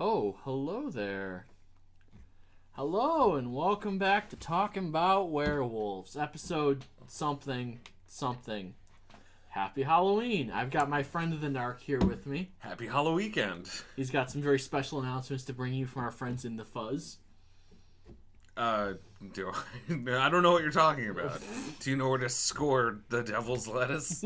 Oh, hello there. Hello, and welcome back to Talking About Werewolves, episode something. Happy Halloween. I've got my friend the Narc here with me. Happy Halloween weekend. He's got some very special announcements to bring you from our friends in the Fuzz. I don't know what you're talking about. Do you know where to score the devil's lettuce?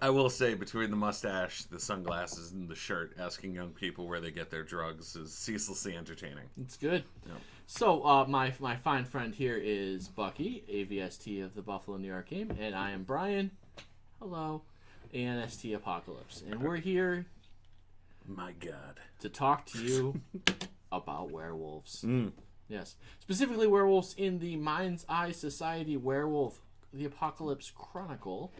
I will say, between the mustache, the sunglasses, and the shirt, asking young people where they get their drugs is ceaselessly entertaining. It's good. Yep. So, my fine friend here is Bucky, AVST of the Buffalo, New York game, and I am Brian. Hello. ANST Apocalypse. And we're here... My God. To talk to you about werewolves. Mm. Yes. Specifically werewolves in the Mind's Eye Society Werewolf the Apocalypse Chronicle,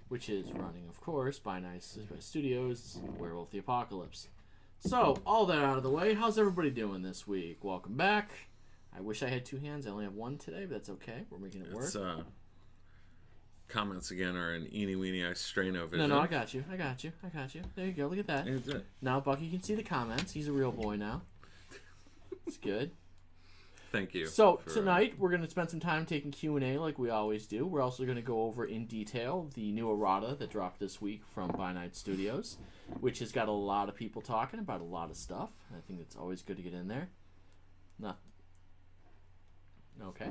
which is running, of course, by Nice Studios, Werewolf the Apocalypse. So, all that out of the way, how's everybody doing this week? Welcome back. I wish I had two hands. I only have one today, but that's okay. We're making it work. Comments again are an eeny weeny eye straino vision. No, I got you. There you go. Look at that. Now Bucky can see the comments. He's a real boy now. It's good. Thank you. So tonight we're going to spend some time taking Q&A like we always do. We're also going to go over in detail the new errata that dropped this week from By Night Studios, which has got a lot of people talking about a lot of stuff. I think it's always good to get in there. Okay.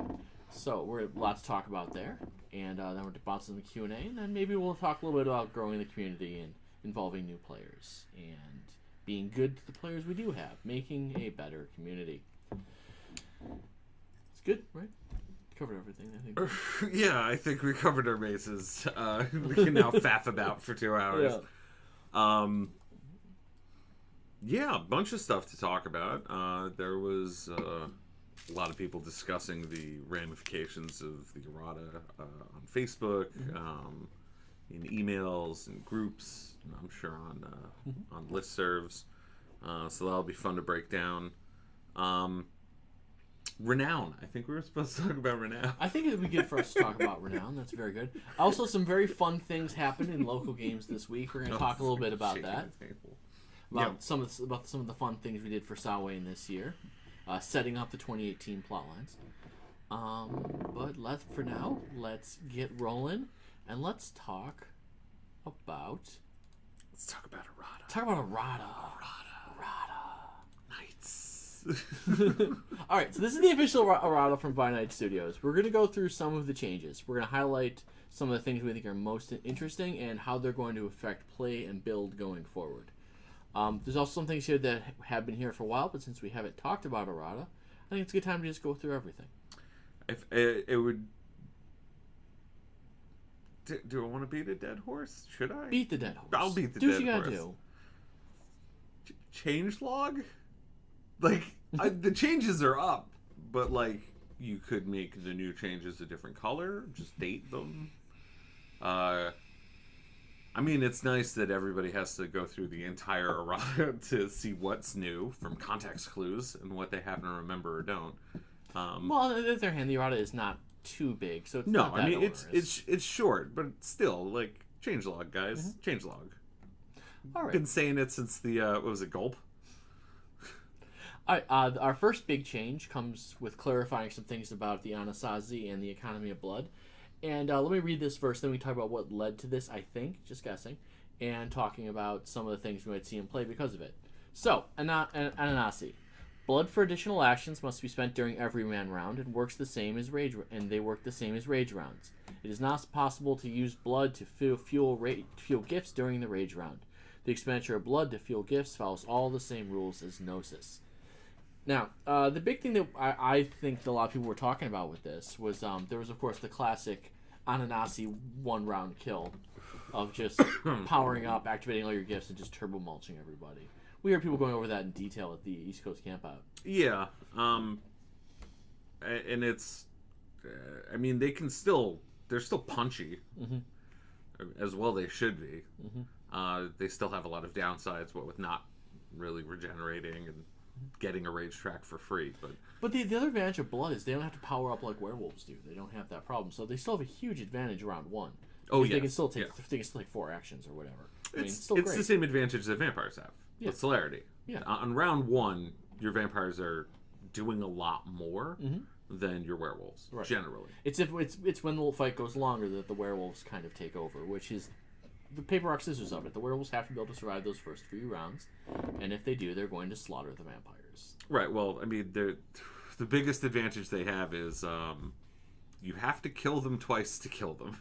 So we're a lot to talk about there, and then we're bouncing the Q&A, and then maybe we'll talk a little bit about growing the community and involving new players and being good to the players we do have, making a better community. It's good, right? Covered everything, I think. Yeah, I think we covered our bases. We can now faff about for 2 hours. Yeah, a bunch of stuff to talk about. There was a lot of people discussing the ramifications of the errata on Facebook, in emails and groups, and I'm sure on listservs. So that'll be fun to break down. Renown. I think we were supposed to talk about Renown. I think it would be good for us to talk about Renown. That's very good. Also, some very fun things happened in local games this week. We're going to talk a little bit about that. About some of the fun things we did for Samhain this year, setting up the 2018 plot lines. But for now, let's get rolling and let's talk about. Let's talk about errata. Talk about errata. Nights. Alright, so this is the official errata from By Night Studios. We're going to go through some of the changes. We're going to highlight some of the things we think are most interesting and how they're going to affect play and build going forward. There's also some things here that have been here for a while, but since we haven't talked about errata, I think it's a good time to just go through everything. If it would... Do I want to beat a dead horse? Should I? Beat the dead horse. I'll beat the dead dead horse. Do what you gotta do. Changelog? Like, the changes are up, but, like, you could make the new changes a different color, just date them. I mean, it's nice that everybody has to go through the entire errata to see what's new from context clues and what they happen to remember or don't. Well, on the other hand, the errata is not too big, so it's no, not that I mean, onerous. it's short, but still, like, changelog, guys. Changelog. All right. Been saying it since the, what was it, Gulp? Our first big change comes with clarifying some things about the Anasazi and the economy of blood. And let me read this first, then we talk about what led to this, I think, just guessing, and talking about some of the things we might see in play because of it. So, Ananasi. Blood for additional actions must be spent during every man round and works the same as rage, and they work the same as rage rounds. It is not possible to use blood to fuel gifts during the rage round. The expenditure of blood to fuel gifts follows all the same rules as Gnosis. Now, the big thing that I think that a lot of people were talking about with this was there was, of course, the classic Ananasi one-round kill of just powering up, activating all your gifts, and just turbo-mulching everybody. We heard people going over that in detail at the East Coast Campout. Yeah. And it's... I mean, they're still punchy. As well they should be. They still have a lot of downsides, what with not really regenerating and getting a rage track for free, but the other advantage of blood is they don't have to power up like werewolves do. They don't have that problem, so they still have a huge advantage round one. Oh yeah, they can still take 4 actions or whatever. I mean, It's still great. the same advantage that vampires have. Yeah. The celerity. Yeah. On round 1, your vampires are doing a lot more than your werewolves, generally. It's when the fight goes longer that the werewolves kind of take over, which is the paper rock scissors of it. The werewolves have to be able to survive those first few rounds, and if they do, they're going to slaughter the vampires. Right. Well, I mean, the biggest advantage they have is you have to kill them twice to kill them.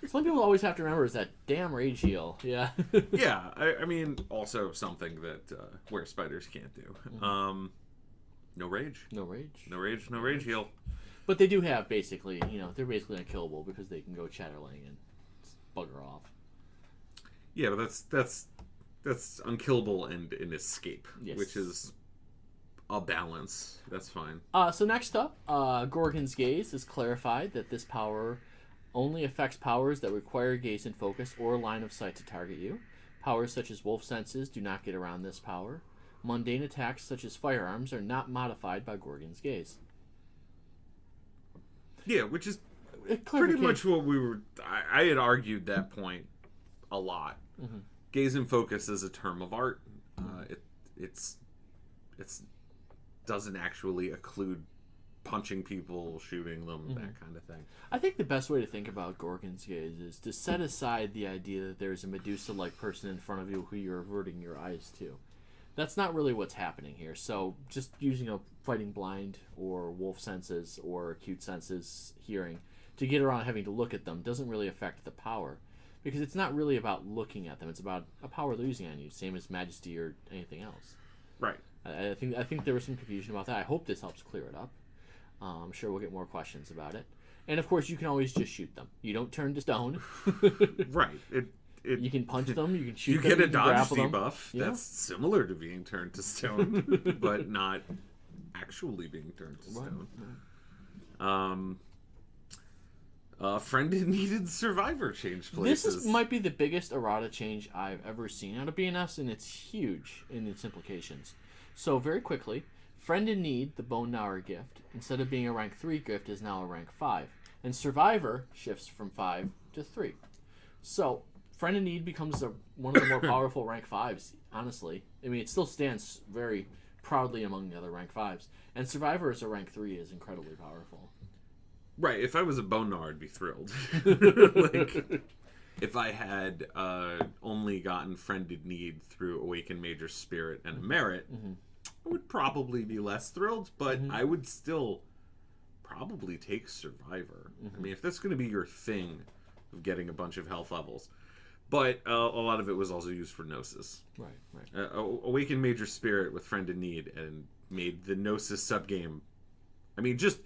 Something people always have to remember is that damn rage heal. Yeah. Yeah. I mean, also something that where spiders can't do. No rage. No rage. No rage. No rage heal. But they do have basically, they're basically unkillable because they can go chatterling and bugger off. Yeah, but that's unkillable and an escape, which is a balance. That's fine. So next up, Gorgon's Gaze is clarified that this power only affects powers that require gaze and focus or line of sight to target you. Powers such as wolf senses do not get around this power. Mundane attacks such as firearms are not modified by Gorgon's Gaze. Yeah, which is pretty much what we were... I had argued that point a lot. Gaze and focus is a term of art. It's doesn't actually occlude punching people, shooting them, that kind of thing. I think the best way to think about Gorgon's Gaze is to set aside the idea that there's a Medusa-like person in front of you who you're averting your eyes to. That's not really what's happening here. So just using a fighting blind or wolf senses or acute senses hearing to get around having to look at them doesn't really affect the power. Because it's not really about looking at them. It's about a power they're using on you, same as Majesty or anything else. Right. I think there was some confusion about that. I hope this helps clear it up. I'm sure we'll get more questions about it. And of course, you can always just shoot them. You don't turn to stone. Right. You can punch them. You can shoot you them. You get a dodge debuff. That's similar to being turned to stone, but not actually being turned to stone. Friend in Needed Survivor changed places. This might be the biggest errata change I've ever seen out of BNS, and it's huge in its implications. So very quickly, Friend in Need, the Bone Gnawer gift, instead of being a rank 3 gift, is now a rank 5. And Survivor shifts from 5 to 3. So Friend in Need becomes one of the more powerful rank 5s, honestly. I mean, it still stands very proudly among the other rank 5s. And Survivor as a rank 3 is incredibly powerful. Right, if I was a Bone Gnawer, I'd be thrilled. If I had only gotten Friend in Need through Awaken Major Spirit and a Merit, I would probably be less thrilled, but I would still probably take Survivor. I mean, if that's going to be your thing of getting a bunch of health levels. But a lot of it was also used for Gnosis. Right. Awaken Major Spirit with Friend in Need and made the Gnosis subgame. I mean, just...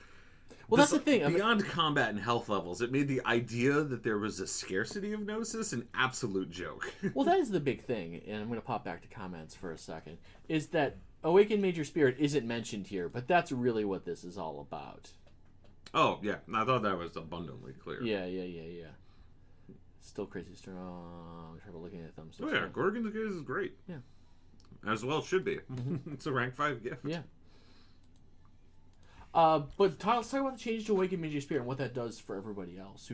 Well, that's the thing. Beyond combat and health levels, it made the idea that there was a scarcity of Gnosis an absolute joke. Well, that is the big thing, and I'm going to pop back to comments for a second, is that Awaken Major Spirit isn't mentioned here, but that's really what this is all about. Oh, yeah. I thought that was abundantly clear. Yeah. Still crazy strong. I'm trying looking at them. So yeah, Gorgon's Gaze is great. Yeah. As well should be. It's a rank 5 gift. Yeah. But let's talk about the change to Awaken Major Spirit and what that does for everybody else.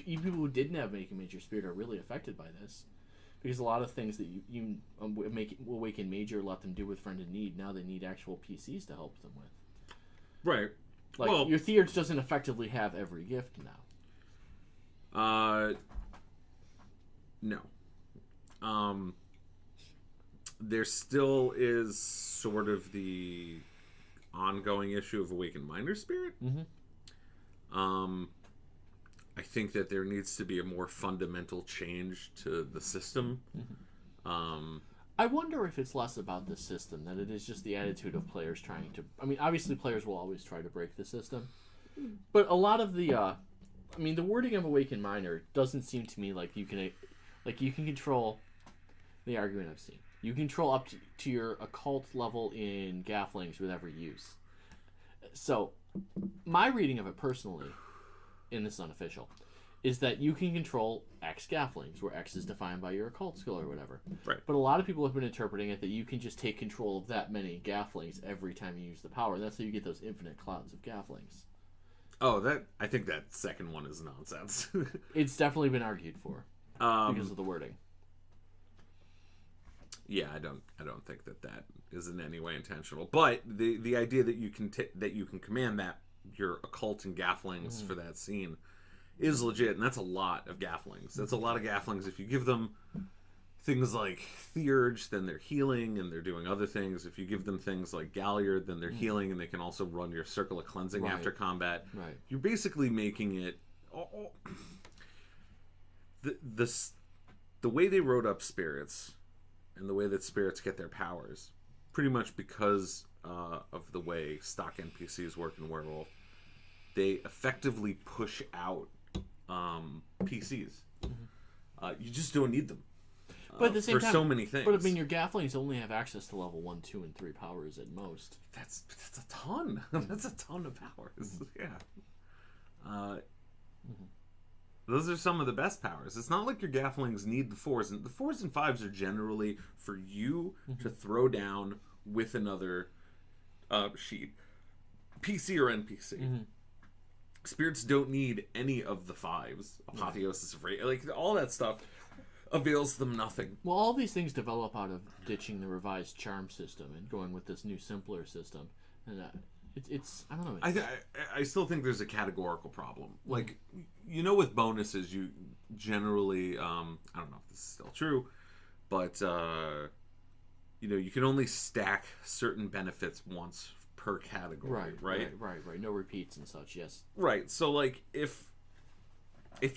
Even people who didn't have Awaken Major Spirit are really affected by this. Because a lot of things that you make Awaken Major let them do with Friend in Need, now they need actual PCs to help them with. Right. Like, your Theurge doesn't effectively have every gift now. No. There still is sort of the ongoing issue of Awakened Miner Spirit. I think that there needs to be a more fundamental change to the system. I wonder if it's less about the system than it is just the attitude of players trying to... I mean, obviously players will always try to break the system. But a lot of the... the wording of Awakened Miner doesn't seem to me like you can control... The argument I've seen. You control up to your occult level in Gafflings with every use. So, my reading of it personally, and this is unofficial, is that you can control X Gafflings, where X is defined by your occult skill or whatever. Right. But a lot of people have been interpreting it that you can just take control of that many Gafflings every time you use the power. And that's how you get those infinite clouds of Gafflings. I think that second one is nonsense. It's definitely been argued for because of the wording. yeah, I don't think that is in any way intentional. But the idea that you can that you can command that your occult and gafflings for that scene is legit, and that's a lot of gafflings. That's a lot of gafflings. If you give them things like Theurge, then they're healing and they're doing other things. If you give them things like Galliard, then they're healing and they can also run your circle of cleansing after combat. Right. You're basically making it the way they wrote up spirits and the way that spirits get their powers, pretty much because of the way stock NPCs work in Werewolf, they effectively push out PCs. You just don't need them. But at the same time, so many things. But I mean, your Gafflings only have access to level 1, 2, and 3 powers at most. That's a ton. That's a ton of powers. Yeah. Those are some of the best powers. It's not like your Gafflings need the 4s. And the 4s and 5s are generally for you to throw down with another sheet, PC or NPC. Spirits don't need any of the 5s. Apotheosis of Rage, like all that stuff avails them nothing. Well, all these things develop out of ditching the revised charm system and going with this new, simpler system. And it's I don't know. I still think there's a categorical problem. Like, you know, with bonuses, you generally, I don't know if this is still true, but, you know, you can only stack certain benefits once per category, right? Right. No repeats and such, yes. Right. So, like, if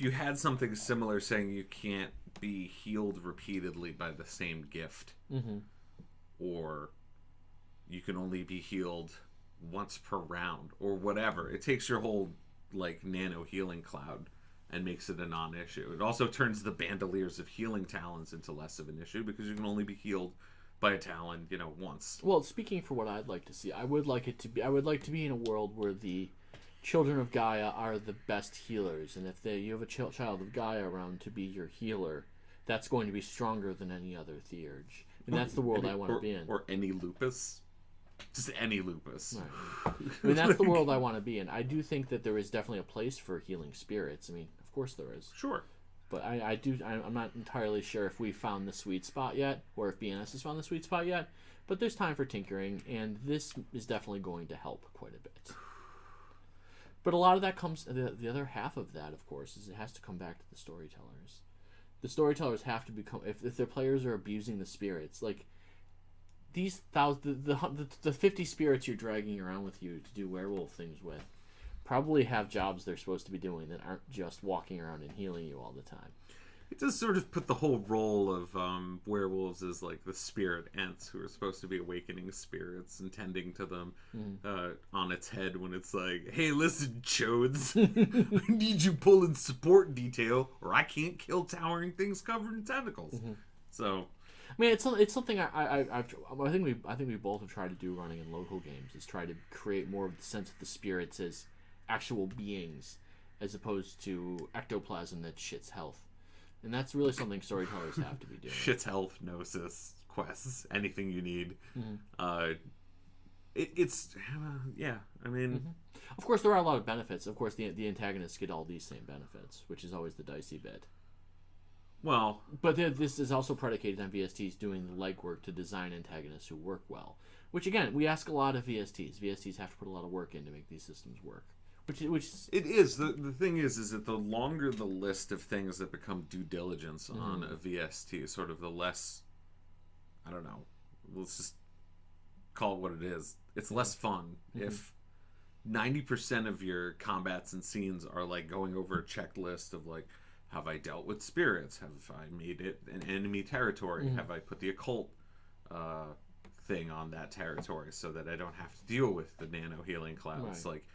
you had something similar saying you can't be healed repeatedly by the same gift, or you can only be healed once per round, or whatever, it takes your whole, like, nano healing cloud and makes it a non-issue. It also turns the bandoliers of healing talons into less of an issue because you can only be healed by a talon, you know, once. Well, speaking for what I'd like to see, I would like to be in a world where the Children of Gaia are the best healers, and if you have a child of Gaia around to be your healer, that's going to be stronger than any other Theurge. And that's the world I want to be in. Or any lupus. Just any lupus. Right. I mean, that's the world I want to be in. I do think that there is definitely a place for healing spirits. I mean, of course there is. Sure. But I'm not entirely sure if we've found the sweet spot yet, or if BNS has found the sweet spot yet. But there's time for tinkering, and this is definitely going to help quite a bit. But a lot of that comes, the other half of that, of course, is it has to come back to the storytellers. The storytellers have to become, if their players are abusing the spirits, like, these the 50 spirits you're dragging around with you to do werewolf things with probably have jobs they're supposed to be doing that aren't just walking around and healing you all the time. It does sort of put the whole role of werewolves as like the spirit ants who are supposed to be awakening spirits and tending to them on its head when it's like, hey, listen, chodes, I need you pulling support detail or I can't kill towering things covered in tentacles. So, I mean, it's something I think we both have tried to do running in local games, is try to create more of the sense of the spirits as actual beings as opposed to ectoplasm that shits health. And that's really something storytellers have to be doing. Shit's health, gnosis, quests, anything you need. It's yeah, I mean... Of course, there are a lot of benefits. Of course, the antagonists get all these same benefits, which is always the dicey bit. Well... But this is also predicated on VSTs doing the legwork to design antagonists who work well. Which, again, we ask a lot of VSTs. VSTs have to put a lot of work in to make these systems work. Which it is. The thing is that the longer the list of things that become due diligence on a VST, sort of the less, I don't know, let's just call it what it is. It's less fun if 90% of your combats and scenes are like going over a checklist of like, have I dealt with spirits? Have I made it an enemy territory? Have I put the occult thing on that territory so that I don't have to deal with the nano healing clouds? Like,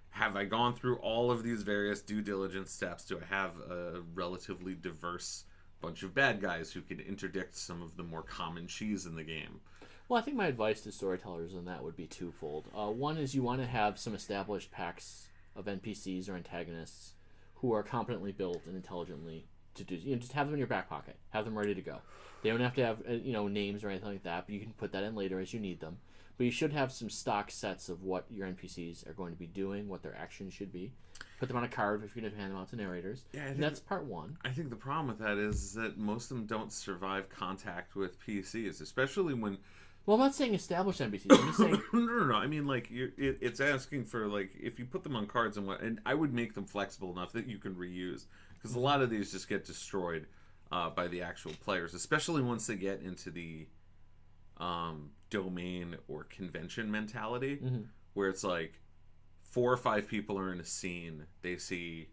have I gone through all of these various due diligence steps? Do I have a relatively diverse bunch of bad guys who can interdict some of the more common cheese in the game? Well, I think my advice to storytellers on that would be twofold. One is you want to have some established packs of NPCs or antagonists who are competently built and intelligently to do. You know, just have them in your back pocket. Have them ready to go. They don't have to have names or anything like that, but you can put that in later as you need them. but you should have some stock sets of what your NPCs are going to be doing, what their actions should be. Put them on a card if you're going to hand them out to narrators. Yeah, and that's part one. I think the problem with that is that most of them don't survive contact with PCs, especially when... Well, I'm not saying established NPCs. I'm just saying... No. I mean, like, it's asking for, like, if you put them on cards and I would make them flexible enough that you can reuse. Because a lot of these just get destroyed by the actual players, especially once they get into the domain or convention mentality, where it's like 4 or 5 people are in a scene, they see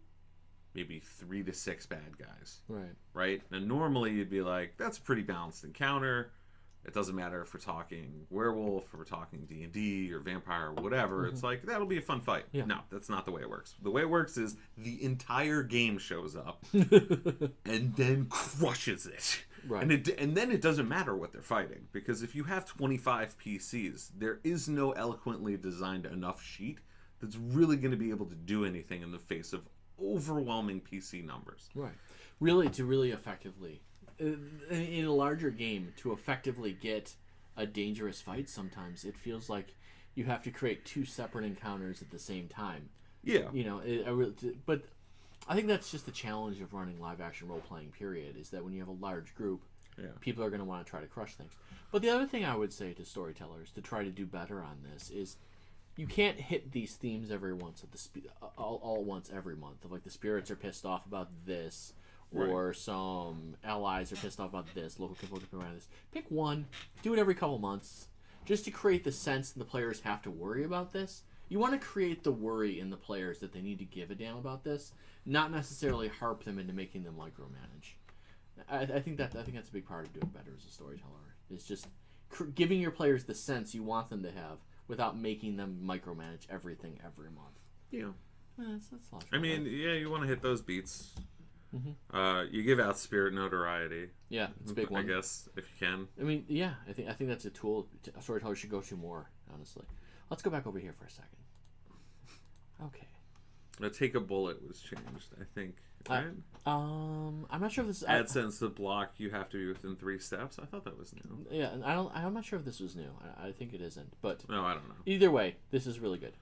maybe 3 to 6 bad guys. Right? And normally you'd be like, that's a pretty balanced encounter. It doesn't matter if we're talking werewolf or we're talking D&D or vampire or whatever. It's like, that'll be a fun fight. Yeah. No, that's not the way it works. The way it works is the entire game shows up and then crushes it. Right. And then it doesn't matter what they're fighting. Because if you have 25 PCs, there is no eloquently designed enough sheet that's really going to be able to do anything in the face of overwhelming PC numbers. Right. Really, to really effectively... in a larger game, to effectively get a dangerous fight, sometimes it feels like you have to create 2 separate encounters at the same time. Yeah. You know, but I think that's just the challenge of running live action role playing. Period. Is that when you have a large group, people are going to want to try to crush things. But the other thing I would say to storytellers to try to do better on this is, you can't hit these themes every once all at once every month. Of like the spirits are pissed off about this. Or some allies are pissed off about this. Local people are around this. Pick one. Do it every couple months. Just to create the sense that the players have to worry about this. You want to create the worry in the players that they need to give a damn about this. Not necessarily harp them into making them micromanage. I think that's a big part of doing better as a storyteller. Is just giving your players the sense you want them to have without making them micromanage everything every month. Yeah. That's a lot. I mean, yeah, you want to hit those beats. You give out spirit notoriety. Yeah, it's a big one. I guess, if you can. I mean, yeah, I think that's a tool a storyteller should go to more, honestly. Let's go back over here for a second. Okay. Take a bullet was changed, I think. Right? I'm not sure if this is... Add sentence to block, you have to be within 3 steps. I thought that was new. Yeah, and I'm not sure if this was new. I think it isn't, but... No, I don't know. Either way, this is really good.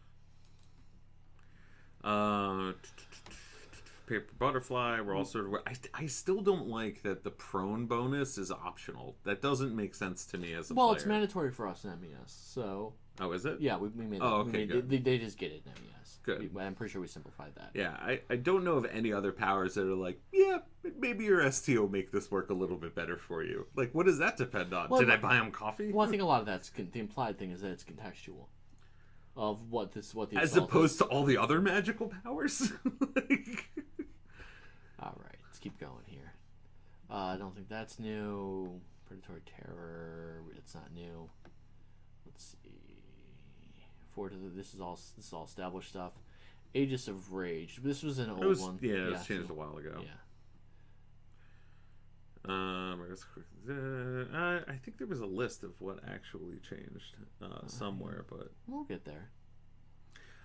Paper butterfly, we're all sort of... I still don't like that the prone bonus is optional. That doesn't make sense to me as a player. Well, it's mandatory for us in MES, so... Oh, is it? Yeah, we made that. Oh, okay, good. They just get it in MES. Good. I'm pretty sure we simplified that. Yeah, I don't know of any other powers that are like, yeah, maybe your ST will make this work a little bit better for you. Like, what does that depend on? Well, did I buy him coffee? Well, I think a lot of that's... The implied thing is that it's contextual. Of what the as opposed to all the other magical powers? Alright, let's keep going here. I don't think that's new. Predatory terror, it's not new. Let's see. This is all established stuff. Aegis of Rage. This was an old one. Yeah, it was changed a while ago. Yeah. I think there was a list of what actually changed somewhere, but we'll get there.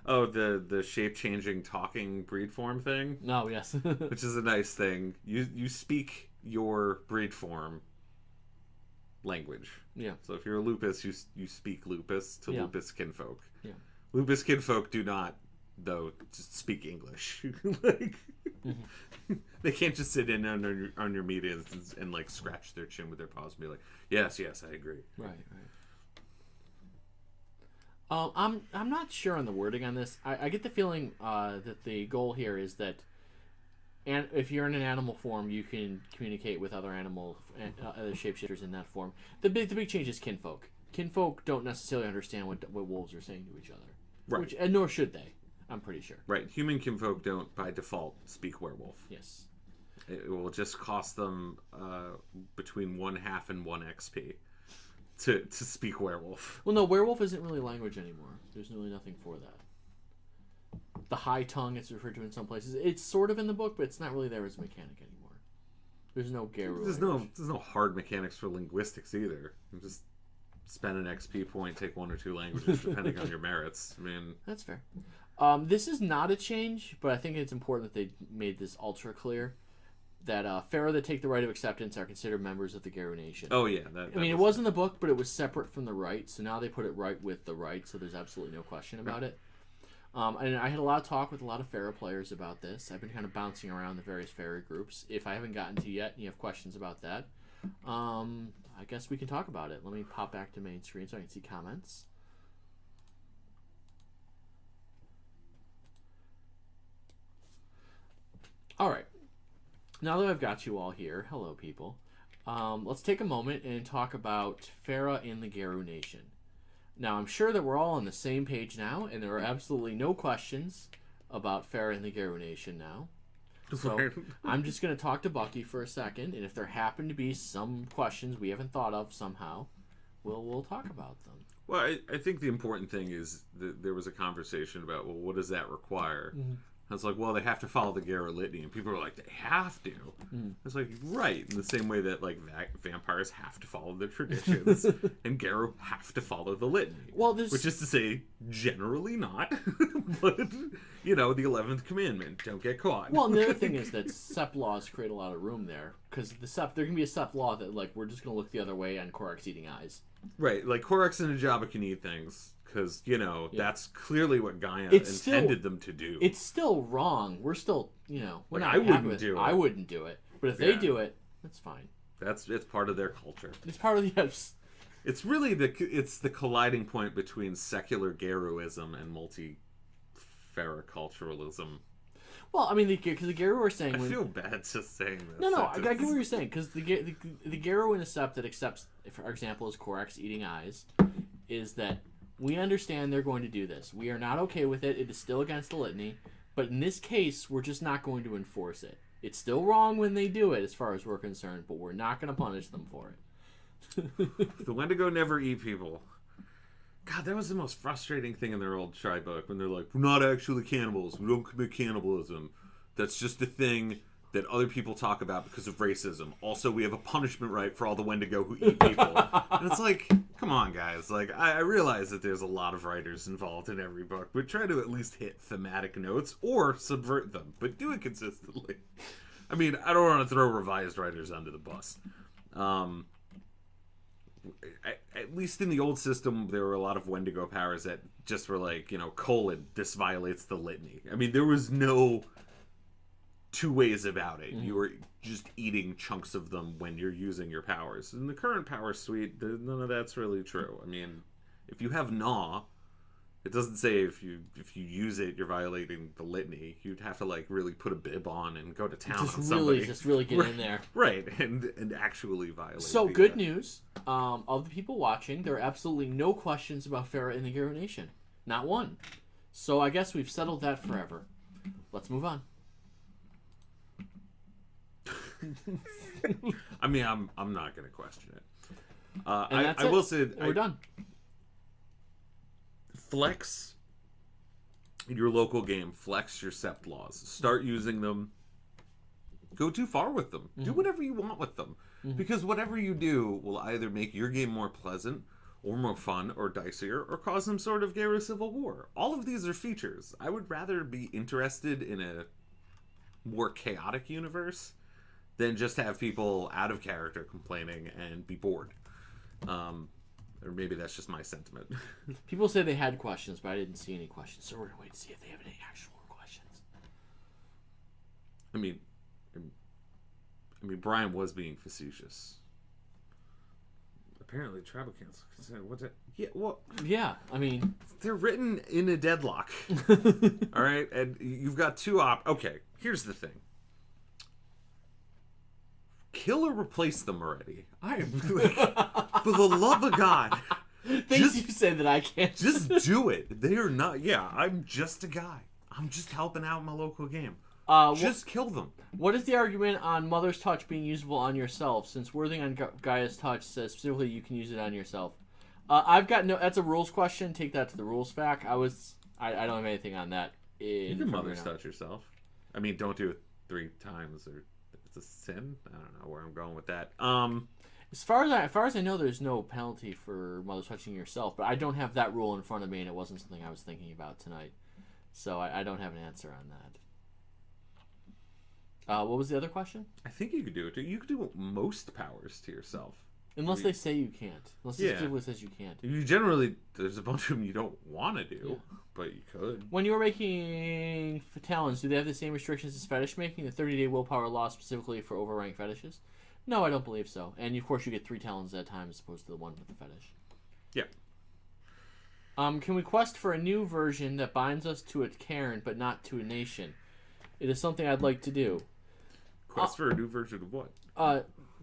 Oh, the shape-changing talking breed form thing? No, yes. Which is a nice thing. You speak your breed form language. Yeah. So if you're a lupus, you speak lupus to lupus kinfolk. Yeah. Lupus kinfolk do not, though, just speak English. Like, they can't just sit in on your meetings and like scratch their chin with their paws and be like, yes, I agree. Right. I'm not sure on the wording on this. I get the feeling that the goal here is that, and if you're in an animal form, you can communicate with other animal and other shapeshifters in that form. The big change is kinfolk. Kinfolk don't necessarily understand what wolves are saying to each other, right? And nor should they. I'm pretty sure. Right. Human kinfolk don't by default speak werewolf. Yes. It will just cost them between 1/2 and 1 XP. To speak werewolf. Well, no, werewolf isn't really language anymore. There's really nothing for that. The high tongue, it's referred to in some places. It's sort of in the book, but it's not really there as a mechanic anymore. There's no Garu. There's no hard mechanics for linguistics either. You just spend an XP point, take 1 or 2 languages, depending on your merits. I mean, that's fair. This is not a change, but I think it's important that they made this ultra clear. that Farrell that take the right of acceptance are considered members of the Garu Nation. Oh yeah, I mean, it was in the book, but it was separate from the right, so now they put it right with the right, so there's absolutely no question about it. And I had a lot of talk with a lot of Farrell players about this. I've been kind of bouncing around the various Farrell groups. If I haven't gotten to yet and you have questions about that, I guess we can talk about it. Let me pop back to main screen so I can see comments. All right. Now that I've got you all here, hello people, let's take a moment and talk about Farrell in the Garu Nation. Now, I'm sure that we're all on the same page now, and there are absolutely no questions about Farrell in the Garu Nation now. So I'm just going to talk to Bucky for a second, and if there happen to be some questions we haven't thought of somehow, we'll talk about them. Well, I think the important thing is that there was a conversation about, well, what does that require? Mm-hmm. I was like, well, they have to follow the Garu litany, and people were like, they have to. Mm. I was like, right, in the same way that like vampires have to follow the traditions, and Garu have to follow the litany. Well, which is to say, generally not, but you know, the 11th commandment: don't get caught. Well, and the other thing is that SEP laws create a lot of room there, because there can be a SEP law that like we're just going to look the other way on Korax eating eyes. Right, like Korax and Ajaba can eat things. Because, you know, that's clearly what Gaia intended them to do. It's still wrong. We're still, you know, we're not I wouldn't do it. I wouldn't do it. But if they do it, that's fine. It's part of their culture. It's part of the... It's really the colliding point between secular Garuism and multi-ferroculturalism. Well, I mean, because the Garu are saying... I feel bad just saying this. No, I get what you're saying. Because the Garu in a SEP that accepts, for example, is Korax eating eyes, is that... We understand they're going to do this. We are not okay with it. It is still against the litany. But in this case, we're just not going to enforce it. It's still wrong when they do it, as far as we're concerned, but we're not going to punish them for it. The Wendigo never eat people. God, that was the most frustrating thing in their old tribe book, when they're like, we're not actually cannibals. We don't commit cannibalism. That's just a thing that other people talk about because of racism. Also, we have a punishment right for all the Wendigo who eat people. And it's like, come on, guys. Like, I realize that there's a lot of writers involved in every book, but try to at least hit thematic notes or subvert them, but do it consistently. I mean, I don't want to throw revised writers under the bus. At least in the old system, there were a lot of Wendigo powers that just were like, you know, this violates the litany. I mean, there was no... two ways about it. Mm-hmm. You were just eating chunks of them when you're using your powers. In the current power suite, none of that's really true. I mean, if you have Gnaw, it doesn't say if you use it, you're violating the litany. You'd have to like really put a bib on and go to town on somebody. Just really get in there. Right, and actually violate. So good news, of the people watching, there are absolutely no questions about Farrell in the Garu Nation. Not one. So I guess we've settled that forever. Let's move on. I mean, I'm not going to question it. I will say we're done. Flex your local game. Flex your SEP laws. Start using them. Go too far with them. Mm-hmm. Do whatever you want with them, because whatever you do will either make your game more pleasant, or more fun, or dicier, or cause some sort of Garu civil war. All of these are features. I would rather be interested in a more chaotic universe than just have people out of character complaining and be bored. Or maybe that's just my sentiment. People say they had questions, but I didn't see any questions, so we're going to wait to see if they have any actual questions. I mean, Brian was being facetious. Apparently, tribal council. What's it? Yeah, well, yeah. I mean, they're written in a deadlock. All right, and you've got two Okay, here's the thing. Kill or replace them already. I am like, for the love of God. Things you say that I can't. Just do it. They are not. Yeah, I'm just a guy. I'm just helping out my local game. Just kill them. What is the argument on Mother's Touch being usable on yourself? Since wording on Gaia's Touch says specifically you can use it on yourself. I've got no. That's a rules question. Take that to the rules fact. I don't have anything on that. You can Mother's Touch yourself. I mean, don't do it 3 times or. It's a sin. I don't know where I'm going with that. As far as I know, there's no penalty for mother touching yourself, but I don't have that rule in front of me, and it wasn't something I was thinking about tonight, so I don't have an answer on that. What was the other question? I think you could do it too. You could do most powers to yourself. Unless they say you can't. Unless it specifically says you can't. You generally, there's a bunch of them you don't want to do, but you could. When you were making talons, do they have the same restrictions as fetish making? The 30-day willpower law specifically for overrank fetishes? No, I don't believe so. And of course you get 3 talons at a time as opposed to the one with the fetish. Yeah. Can we quest for a new version that binds us to a cairn but not to a nation? It is something I'd like to do. Quest for a new version of what?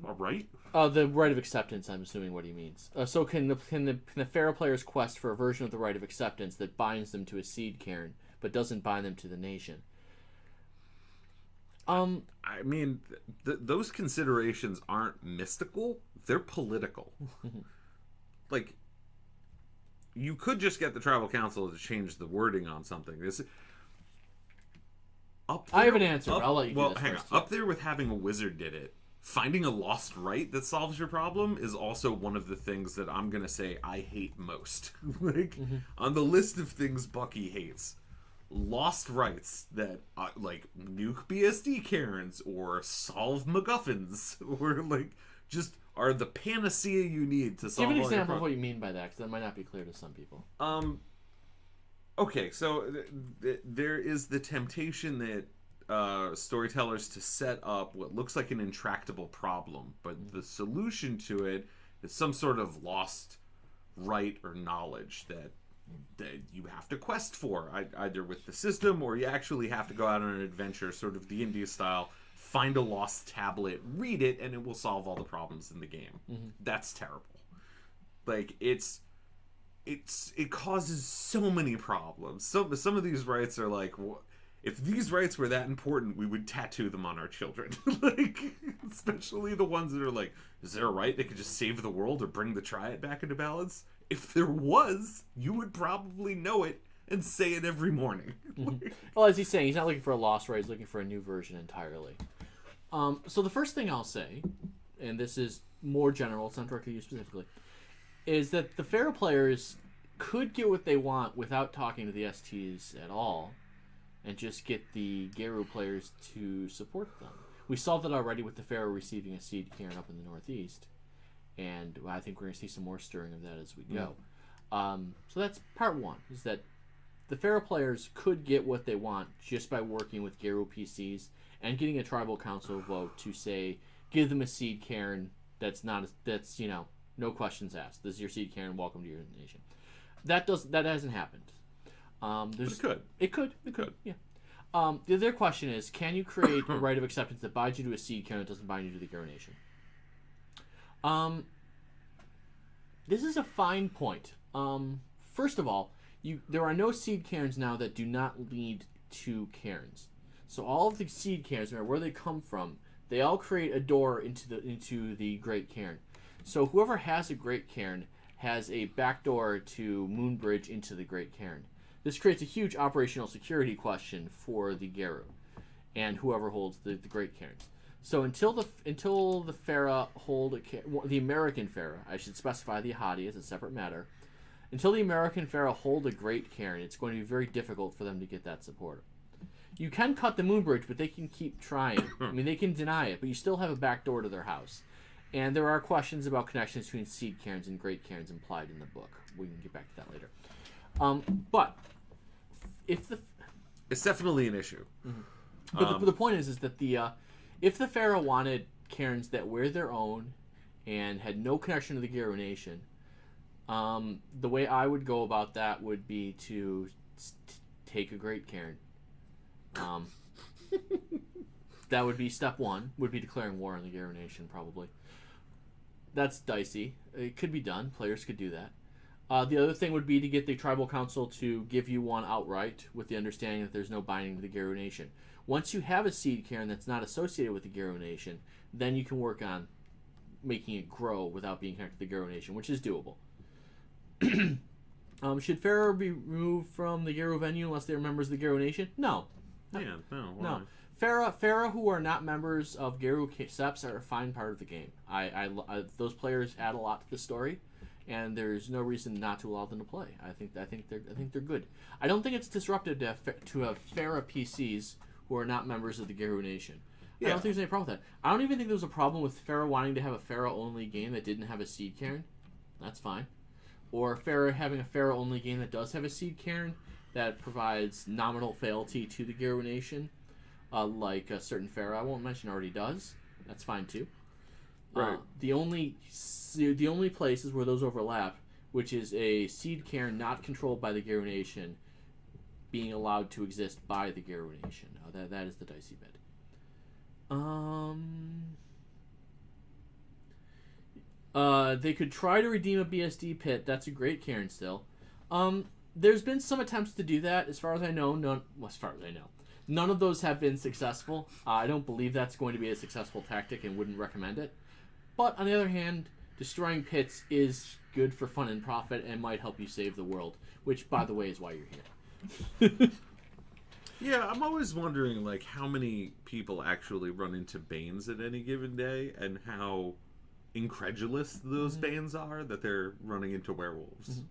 Right? The rite of acceptance, I'm assuming what he means. So can the Farrell players quest for a version of the rite of acceptance that binds them to a seed cairn, but doesn't bind them to the nation? I mean, those considerations aren't mystical; they're political. Like, you could just get the tribal council to change the wording on something. I have an answer. I'll let you. Well, hang on. Up there with having a wizard did it. Finding a lost rite that solves your problem is also one of the things that I'm gonna say I hate most. Like, on the list of things Bucky hates, lost rites that like nuke BSD Karens or solve MacGuffins or like just are the panacea you need to solve. Give an example of what you mean by that, because that might not be clear to some people. Okay, so there is the temptation that storytellers to set up what looks like an intractable problem, but the solution to it is some sort of lost right or knowledge that you have to quest for, either with the system or you actually have to go out on an adventure, sort of the India style. Find a lost tablet, read it, and it will solve all the problems in the game. That's terrible. Like, it causes so many problems. Some of these rights are like, if these rights were that important, we would tattoo them on our children. Like, especially the ones that are like, is there a right that could just save the world or bring the triad back into balance? If there was, you would probably know it and say it every morning. Well, as he's saying, he's not looking for a lost right, he's looking for a new version entirely. So the first thing I'll say, and this is more general, it's not directly to you specifically, is that the Farrell players could get what they want without talking to the STs at all, and just get the Garu players to support them. We solved it already with the Farrell receiving a seed cairn up in the northeast, and I think we're going to see some more stirring of that as we go. So that's part one, is that the Farrell players could get what they want just by working with Garu PCs and getting a tribal council vote to say, give them a seed cairn that's no questions asked. This is your seed cairn, welcome to your nation. That hasn't happened. But it could. It could. Yeah. The other question is, can you create a rite of acceptance that binds you to a seed cairn that doesn't bind you to the Garu Nation? This is a fine point. First of all, there are no seed cairns now that do not lead to cairns. So all of the seed cairns, no matter where they come from, they all create a door into the Great Cairn. So whoever has a Great Cairn has a backdoor to Moonbridge into the Great Cairn. This creates a huge operational security question for the Garu and whoever holds the Great Cairns. So until the Farah hold the American Farah, I should specify the Ahadi as a separate matter. Until the American Farah hold a Great Cairn, it's going to be very difficult for them to get that support. You can cut the Moonbridge, but they can keep trying. I mean, they can deny it, but you still have a back door to their house. And there are questions about connections between seed cairns and great cairns implied in the book. We can get back to that later. But it's definitely an issue. But the point is that if the Pharaoh wanted cairns that were their own and had no connection to the Garu Nation, the way I would go about that would be to take a great cairn. That would be step one. Would be declaring war on the Garu Nation, probably. That's dicey. It could be done. Players could do that. The other thing would be to get the tribal council to give you one outright, with the understanding that there's no binding to the Garu Nation. Once you have a seed cairn that's not associated with the Garu Nation, then you can work on making it grow without being connected to the Garu Nation, which is doable. Should Pharaoh be removed from the Garu venue unless they're members of the Garu Nation? No. Yeah, no. Why? No. Farah who are not members of Garu Seps are a fine part of the game. I those players add a lot to the story, and there's no reason not to allow them to play. I think they're good. I don't think it's disruptive to have Farah PCs who are not members of the Garu Nation. I don't think there's any problem with that. I don't even think there was a problem with Farrell wanting to have a Farrell-only game that didn't have a seed cairn. That's fine. Or Farrell having a Farrell-only game that does have a seed cairn that provides nominal fealty to the Garu Nation, like a certain Farrell I won't mention already does. That's fine too. Right. The only places where those overlap, which is a seed cairn not controlled by the Garu Nation being allowed to exist by the Garu Nation. That is the dicey bit. They could try to redeem a BSD pit. That's a great cairn still. There's been some attempts to do that. As far as I know, none of those have been successful. I don't believe that's going to be a successful tactic and wouldn't recommend it. But on the other hand, destroying pits is good for fun and profit and might help you save the world, which, by the way, is why you're here. Yeah, I'm always wondering, like, how many people actually run into Banes at any given day and how incredulous those Banes are that they're running into werewolves.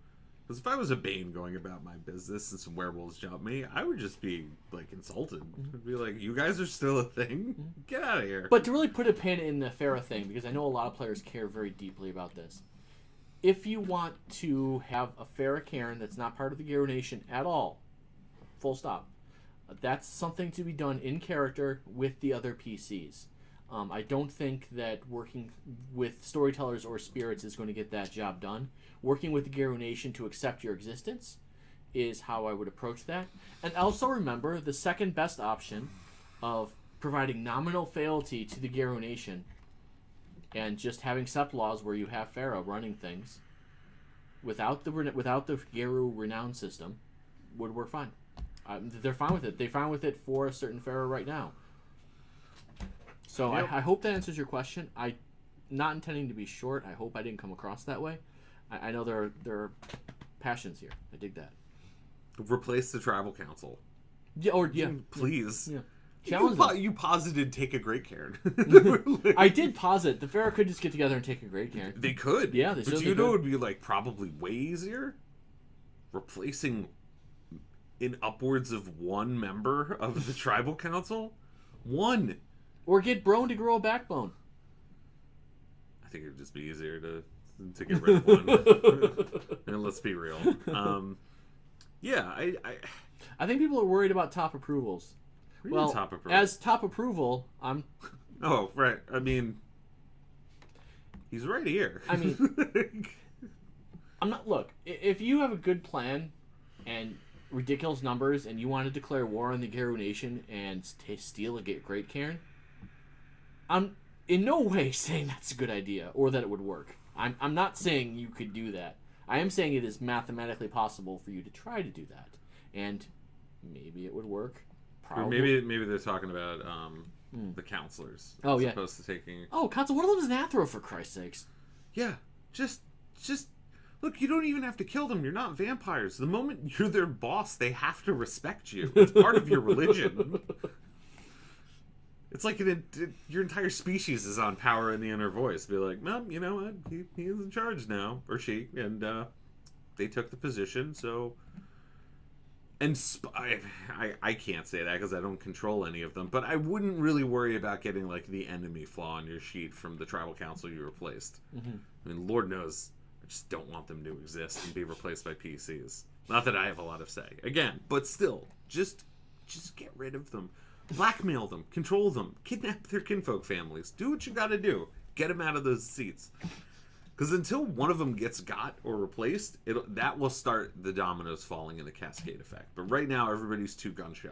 Because if I was a Bane going about my business and some werewolves jump me, I would just be, like, insulted. I'd be like, you guys are still a thing? Get out of here. But to really put a pin in the Farrah thing, because I know a lot of players care very deeply about this, if you want to have a Farrah cairn that's not part of the Garu Nation at all, full stop, that's something to be done in character with the other PCs. I don't think that working with storytellers or spirits is going to get that job done. Working with the Garu Nation to accept your existence is how I would approach that. And also remember, the second best option of providing nominal fealty to the Garu Nation and just having SEP laws where you have Farrah running things without the Garu Renown system would work fine. They're fine with it. They're fine with it for a certain Farrah right now. So yep. I hope that answers your question. I'm not intending to be short. I hope I didn't come across that way. I know there are passions here. I dig that. Replace the tribal council. Yeah, please. Yeah. You posited take a great cairn. I did posit the Farrah could just get together and take a great cairn. They could. Yeah, they but could. It would be like probably way easier replacing in upwards of one member of the tribal council. One. Or get Brone to grow a backbone. I think it would just be easier to get rid of one. And let's be real. Yeah, I think people are worried about top approvals. Well, top approval? As top approval, I'm... Oh, right. I mean, he's right here. I mean, I'm not... Look, if you have a good plan and ridiculous numbers and you want to declare war on the Garu Nation and steal a great cairn, I'm in no way saying that's a good idea or that it would work. I'm not saying you could do that. I am saying it is mathematically possible for you to try to do that. And maybe it would work. Probably. Maybe they're talking about the counselors. Oh, as opposed to taking... Oh, counsel, one of them is an Athro, for Christ's sakes. Yeah, just... Look, you don't even have to kill them. You're not vampires. The moment you're their boss, they have to respect you. It's part of your religion. It's like your entire species is on power in the inner voice. Be like, well, you know what? He is in charge now, or she, and they took the position, so... And I can't say that because I don't control any of them, but I wouldn't really worry about getting, like, the enemy flaw on your sheet from the tribal council you replaced. Mm-hmm. I mean, Lord knows, I just don't want them to exist and be replaced by PCs. Not that I have a lot of say. Again, but still, just get rid of them. Blackmail them, control them, kidnap their kinfolk families. Do what you gotta do. Get them out of those seats. Because until one of them gets got or replaced, that will start the dominoes falling in the cascade effect. But right now, everybody's too gun shy.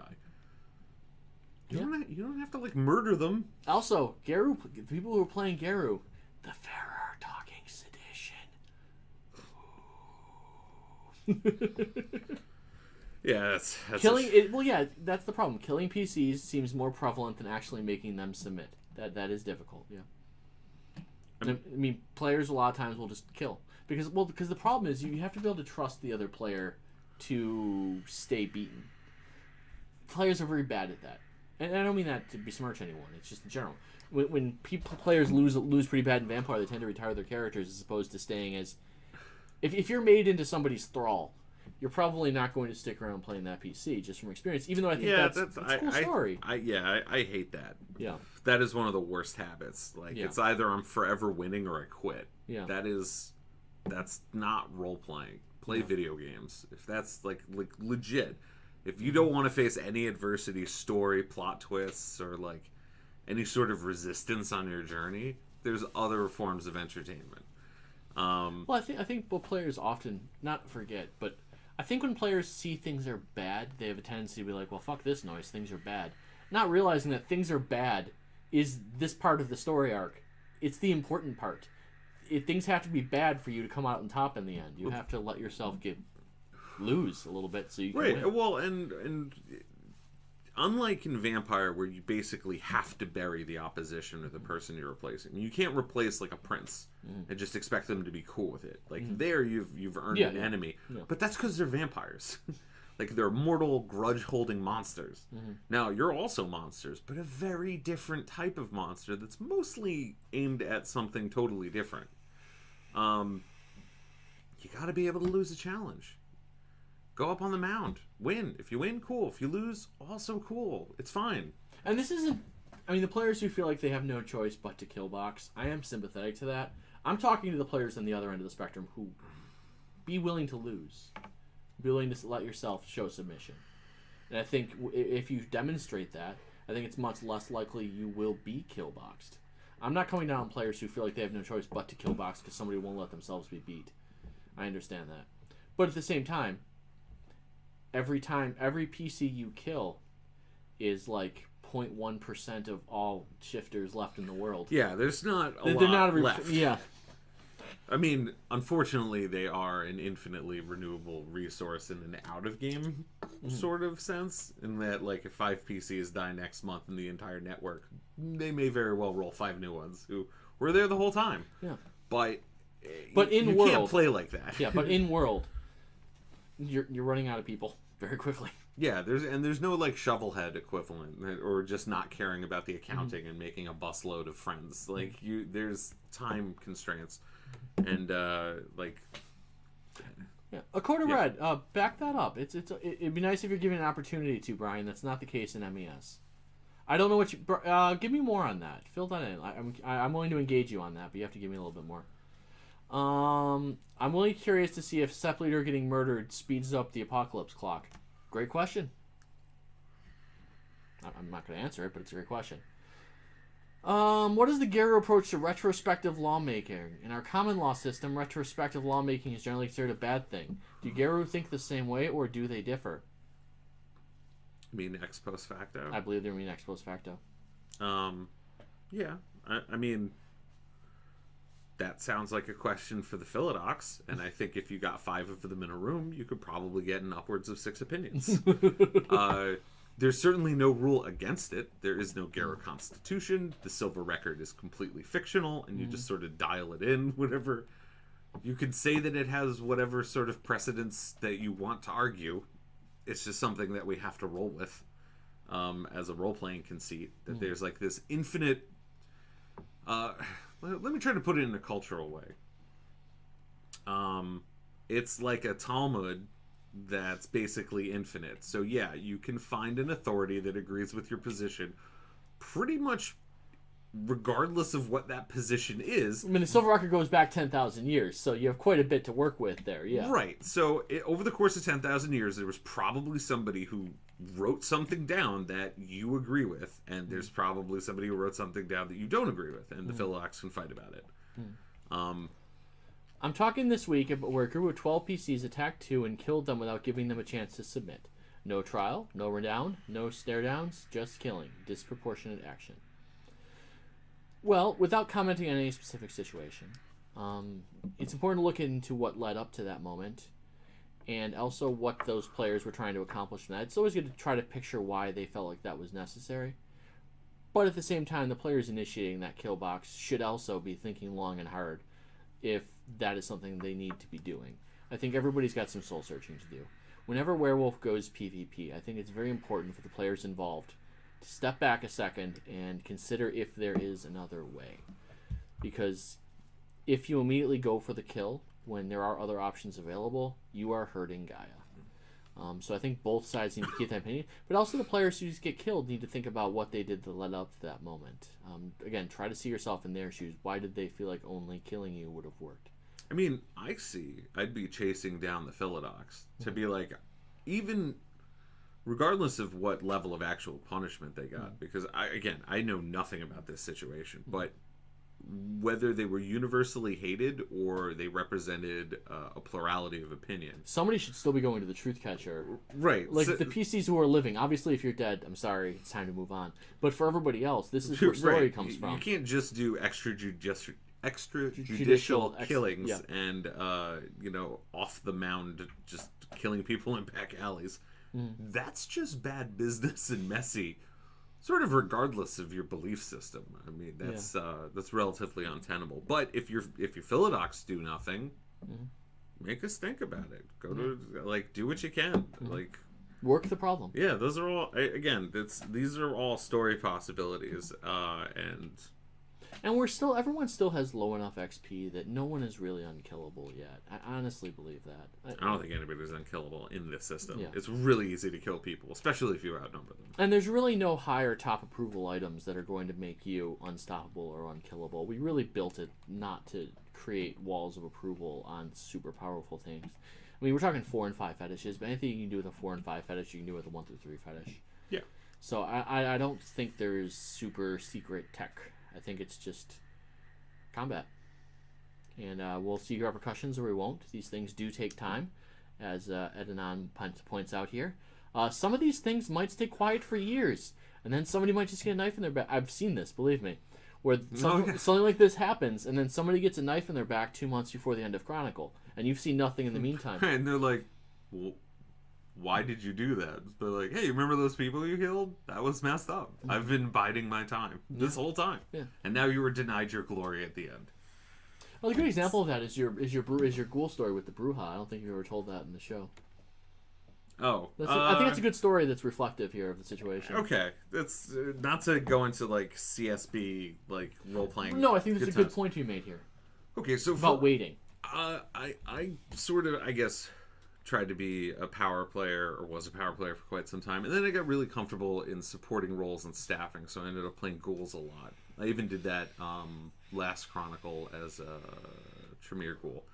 You don't have to, like, murder them. Also, Garu, the people who are playing Garu, the Farrah talking sedition. Yeah, that's killing it. Well, yeah, that's the problem. Killing PCs seems more prevalent than actually making them submit. That is difficult. Yeah. I mean, players a lot of times will just kill because the problem is you have to be able to trust the other player to stay beaten. Players are very bad at that, and I don't mean that to besmirch anyone. It's just in general. When players lose pretty bad in Vampire, they tend to retire their characters as opposed to staying as. If you're made into somebody's thrall, you're probably not going to stick around playing that PC just from experience. Even though I think that's a cool story. I hate that. Yeah, that is one of the worst habits. Like it's either I'm forever winning or I quit. Yeah, that's not role playing. Play video games if that's like legit. If you don't want to face any adversity, story, plot twists, or like any sort of resistance on your journey, there's other forms of entertainment. Well, I think what players often not forget, but I think when players see things are bad, they have a tendency to be like, "Well, fuck this noise. Things are bad," not realizing that things are bad is this part of the story arc. It's the important part. Things have to be bad for you to come out on top in the end. You have to let yourself lose a little bit so you can win. Well, and unlike in Vampire, where you basically have to bury the opposition or the person you're replacing, you can't replace like a prince and just expect them to be cool with it. Like there, you've earned an enemy, but that's because they're vampires. Like they're mortal, grudge-holding monsters. Now you're also monsters, but a very different type of monster that's mostly aimed at something totally different. You got to be able to lose a challenge. Go up on the mound. Win. If you win, cool. If you lose, also cool. It's fine. And this isn't... I mean, the players who feel like they have no choice but to kill box, I am sympathetic to that. I'm talking to the players on the other end of the spectrum who be willing to lose. Be willing to let yourself show submission. And I think if you demonstrate that, I think it's much less likely you will be kill boxed. I'm not coming down on players who feel like they have no choice but to kill box because somebody won't let themselves be beat. I understand that. But at the same time, every PC you kill is like 0.1% of all shifters left in the world. Yeah, there's not a lot left. Yeah. I mean, unfortunately, they are an infinitely renewable resource in an out-of-game sort of sense, in that, like, if 5 PCs die next month in the entire network, they may very well roll 5 new ones who were there the whole time. Yeah. But you can't play like that. Yeah, but in world, you're running out of people very quickly. Yeah, there's no like shovelhead equivalent, or just not caring about the accounting and making a busload of friends. Like there's time constraints, and like. Yeah, a code of red. Back that up. It'd be nice if you're given an opportunity to, Brian. That's not the case in MES. I don't know what you. Give me more on that. Fill that in. I'm willing to engage you on that, but you have to give me a little bit more. I'm really curious to see if Sep Leader getting murdered speeds up the apocalypse clock. Great question. I'm not going to answer it, but it's a great question. What is the Garu approach to retrospective lawmaking? In our common law system, retrospective lawmaking is generally considered a bad thing. Do Garu think the same way, or do they differ? You mean ex post facto? I believe they mean ex post facto. Yeah. I mean, that sounds like a question for the Philodox, and I think if you got 5 of them in a room, you could probably get in upwards of 6 opinions. There's certainly no rule against it. There is no Garu Constitution. The Silver Record is completely fictional, and you just sort of dial it in, whatever. You could say that it has whatever sort of precedence that you want to argue. It's just something that we have to roll with as a role-playing conceit, that there's like this infinite... let me try to put it in a cultural way. It's like a Talmud that's basically infinite. So yeah, you can find an authority that agrees with your position pretty much regardless of what that position is. I mean, the Silver Record goes back 10,000 years, so you have quite a bit to work with there, yeah. Right. So over the course of 10,000 years, there was probably somebody who wrote something down that you agree with, and there's probably somebody who wrote something down that you don't agree with, and the Philodox can fight about it. I'm talking this week about where a group of 12 PCs attacked 2 and killed them without giving them a chance to submit. No trial, no renown, no stare downs, just killing. Disproportionate action. Well, without commenting on any specific situation, it's important to look into what led up to that moment, and also what those players were trying to accomplish from that. It's always good to try to picture why they felt like that was necessary. But at the same time, the players initiating that kill box should also be thinking long and hard if that is something they need to be doing. I think everybody's got some soul searching to do. Whenever Werewolf goes PvP, I think it's very important for the players involved to step back a second and consider if there is another way. Because if you immediately go for the kill when there are other options available, you are hurting Gaia. So I think both sides need to keep that opinion, but also the players who get killed need to think about what they did to lead up to that moment. Again, try to see yourself in their shoes. Why did they feel like only killing you would have worked? I mean, I'd be chasing down the Philodox to be like, even regardless of what level of actual punishment they got, because I know nothing about this situation, but whether they were universally hated or they represented a plurality of opinion. Somebody should still be going to the truth catcher. Right. Like the PCs who are living. Obviously, if you're dead, I'm sorry, it's time to move on. But for everybody else, this is where story comes from. You can't just do extrajudicial killings and, off the mound, just killing people in back alleys. That's just bad business and messy. Sort of regardless of your belief system. I mean, that's relatively untenable. But if your Philodox do nothing, make us think about it. Go to do what you can. Work the problem. Yeah, those are all these are all story possibilities, and everyone still has low enough XP that no one is really unkillable yet. I honestly believe that. I don't think anybody's unkillable in this system. Yeah. It's really easy to kill people, especially if you outnumber them. And there's really no higher top approval items that are going to make you unstoppable or unkillable. We really built it not to create walls of approval on super powerful things. I mean, we're talking 4 and 5 fetishes, but anything you can do with a 4 and 5 fetish, you can do with a 1 through 3 fetish. Yeah. So I don't think there's super secret tech. I think it's just combat. And we'll see repercussions or we won't. These things do take time, as Renown points out here. Some of these things might stay quiet for years, and then somebody might just get a knife in their back. I've seen this, believe me, where something like this happens, and then somebody gets a knife in their back 2 months before the end of Chronicle, and you've seen nothing in the meantime. And they're like, well, why did you do that? They're like, hey, remember those people you killed? That was messed up. I've been biding my time this whole time. Yeah. And now you were denied your glory at the end. Well, a good example of that is your ghoul story with the Bruja. I don't think you ever told that in the show. Oh. I think it's a good story that's reflective here of the situation. Okay. That's not to go into CSB role-playing. No, I think there's a good point you made here. Okay, so about waiting. I sort of, I guess, tried to be a power player, or was a power player for quite some time, and then I got really comfortable in supporting roles and staffing, so I ended up playing ghouls a lot. I even did that last Chronicle as a Tremere ghoul.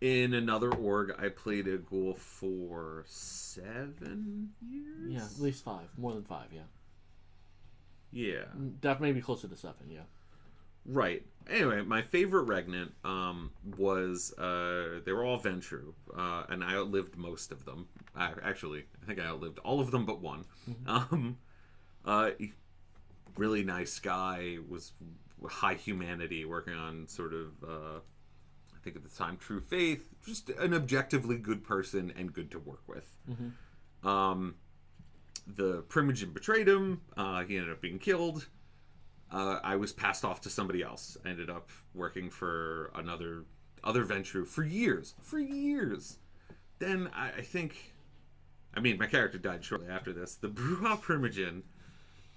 In another org, I played a ghoul for 7 years? Yeah, at least 5. More than 5, yeah. Yeah. That may be closer to 7, yeah. Right. Anyway, my favorite Regnant was, they were all Ventru, and I outlived most of them. Actually, I think I outlived all of them but one. Really nice guy, was high humanity, working on sort of, I think at the time, True Faith, just an objectively good person and good to work with. The Primogen betrayed him, he ended up being killed. I was passed off to somebody else. I ended up working for other Ventru for years. Then I think, my character died shortly after this. The Bruja Primogen,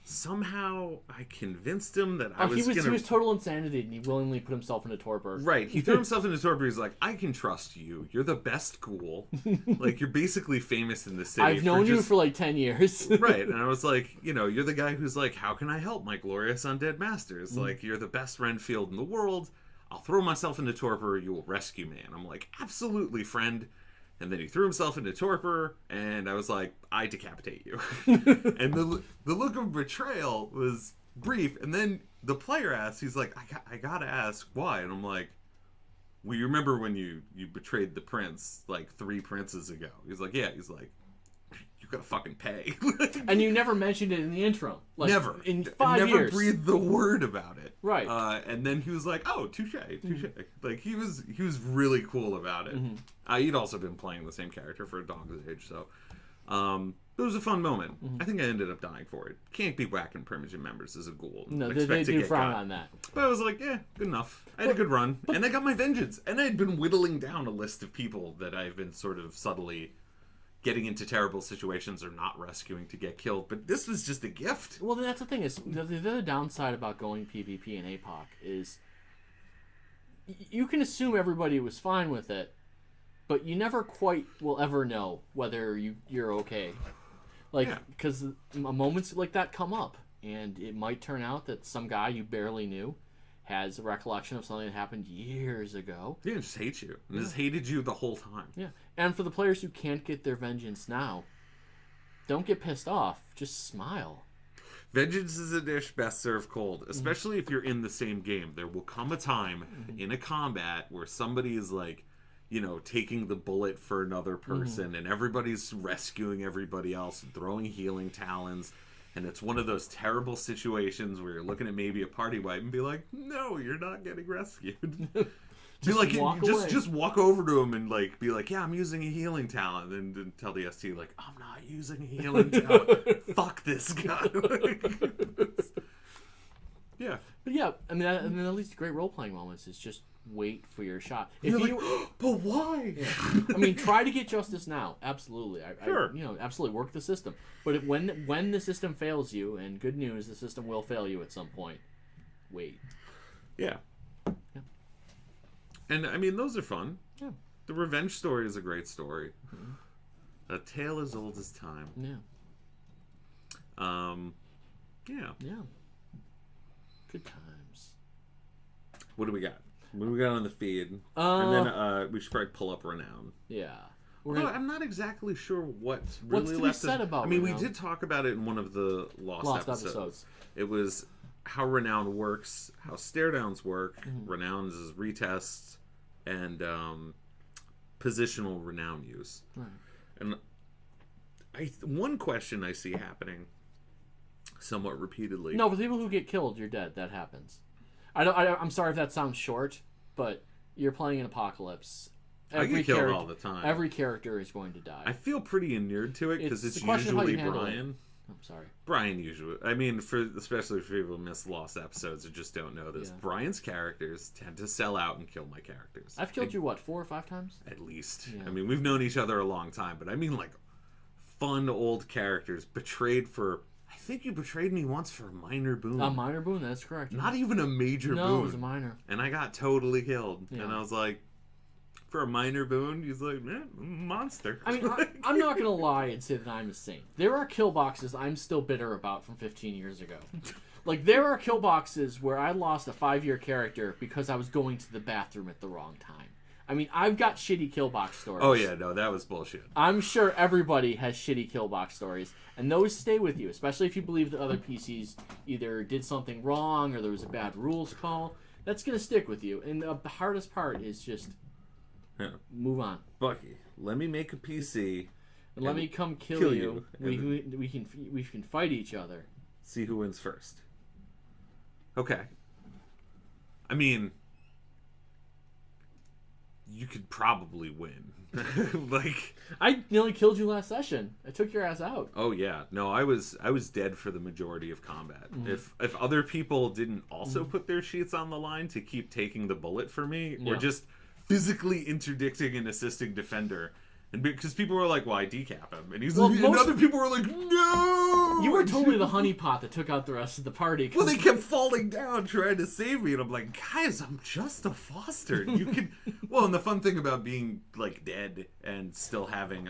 somehow I convinced him that he was total insanity, and he willingly put himself into torpor. Right, he threw himself into torpor. He's like, I can trust you. You're the best ghoul. You're basically famous in the city. I've known you for 10 years. Right, and I was like, you're the guy who's like, how can I help my glorious undead masters? You're the best Renfield in the world. I'll throw myself into torpor. You will rescue me. And I'm like, absolutely, friend. And then he threw himself into torpor, and I was like, I decapitate you. And the look of betrayal was brief, and then the player asks, he's like, I gotta ask why. And I'm like, well, you remember when you betrayed the prince 3 princes ago? He's like, yeah. He's like, you gotta fucking pay. And you never mentioned it in the intro. Never. In 5 years. Never breathed the word about it. Right. And then he was like, oh, touche. He was really cool about it. He'd also been playing the same character for a dog's age, so it was a fun moment. I think I ended up dying for it. Can't be whacking Primogen members as a ghoul. No, they do frown on that. But I was like, yeah, good enough. I had a good run, and I got my vengeance. And I had been whittling down a list of people that I've been sort of subtly getting into terrible situations or not rescuing to get killed, but this was just a gift. Well, that's the thing, is the other downside about going PvP and APOC is you can assume everybody was fine with it, but you never quite will ever know whether you're okay. Like, because moments like that come up, and it might turn out that some guy you barely knew has a recollection of something that happened years ago. Yeah, just hates you. And just hated you the whole time. Yeah. And for the players who can't get their vengeance now, don't get pissed off. Just smile. Vengeance is a dish best served cold, especially if you're in the same game. There will come a time in a combat where somebody is like, you know, taking the bullet for another person, and everybody's rescuing everybody else and throwing healing talons. And it's one of those terrible situations where you're looking at maybe a party wipe and be like, no, you're not getting rescued. Just walk over to him and like be like, yeah, I'm using a healing talent, and tell the ST like, I'm not using a healing talent. Fuck this guy. Yeah. But yeah, I mean, at least great role playing moments is just wait for your shot. If you're you, like, but why? Yeah. I mean, try to get justice now. Absolutely, Sure. Absolutely work the system. But when the system fails you, and good news, the system will fail you at some point. Wait. Yeah. And I mean, those are fun. Yeah. The revenge story is a great story. A tale as old as time. Yeah. Yeah. Yeah. Good times. What do we got? What do we got on the feed? And then we should probably pull up Renown. Yeah. Although I'm not exactly sure what's really left. Said about I mean, Renown? we did talk about it in one of the lost episodes. It was how Renown works, how stare downs work, Renown's is retests, and positional Renown use. Right. And one question I see happening somewhat repeatedly. No, for the people who get killed, you're dead. That happens. I'm sorry if that sounds short, but you're playing an apocalypse. I get killed all the time. Every character is going to die. I feel pretty inured to it because it's a question of how usually you handle Brian. it. I'm sorry. Brian usually. I mean, especially for people who miss lost episodes who just don't know this. Yeah. Brian's characters tend to sell out and kill my characters. I've killed you, what, 4 or 5 times? At least. Yeah. I mean, we've known each other a long time, but I mean, like, fun old characters betrayed for... I think you betrayed me once for a minor boon. A minor boon, that's correct. Not even a major boon. No, it was a minor. And I got totally killed. Yeah. And I was like, for a minor boon, he's like, monster. I mean, I'm not going to lie and say that I'm a saint. There are kill boxes I'm still bitter about from 15 years ago. Like, there are kill boxes where I lost a 5-year character because I was going to the bathroom at the wrong time. I mean, I've got shitty kill box stories. Oh, yeah, no, that was bullshit. I'm sure everybody has shitty kill box stories, and those stay with you, especially if you believe that other PCs either did something wrong or there was a bad rules call. That's going to stick with you, and the hardest part is just move on. Bucky, let me make a PC. And let me come kill you. We can fight each other. See who wins first. Okay. I mean... you could probably win. Like, I nearly killed you last session. I took your ass out. Oh yeah, no, I was dead for the majority of combat. If other people didn't also put their sheets on the line to keep taking the bullet for me, or just physically interdicting and assisting defender, and because people were like, "Well, I decap him," and he's like, and other people were like, "No!" You were totally the honeypot that took out the rest of the party. Well, they kept falling down trying to save me, and I'm like, guys, I'm just a foster. You can. Well, and the fun thing about being like dead and still having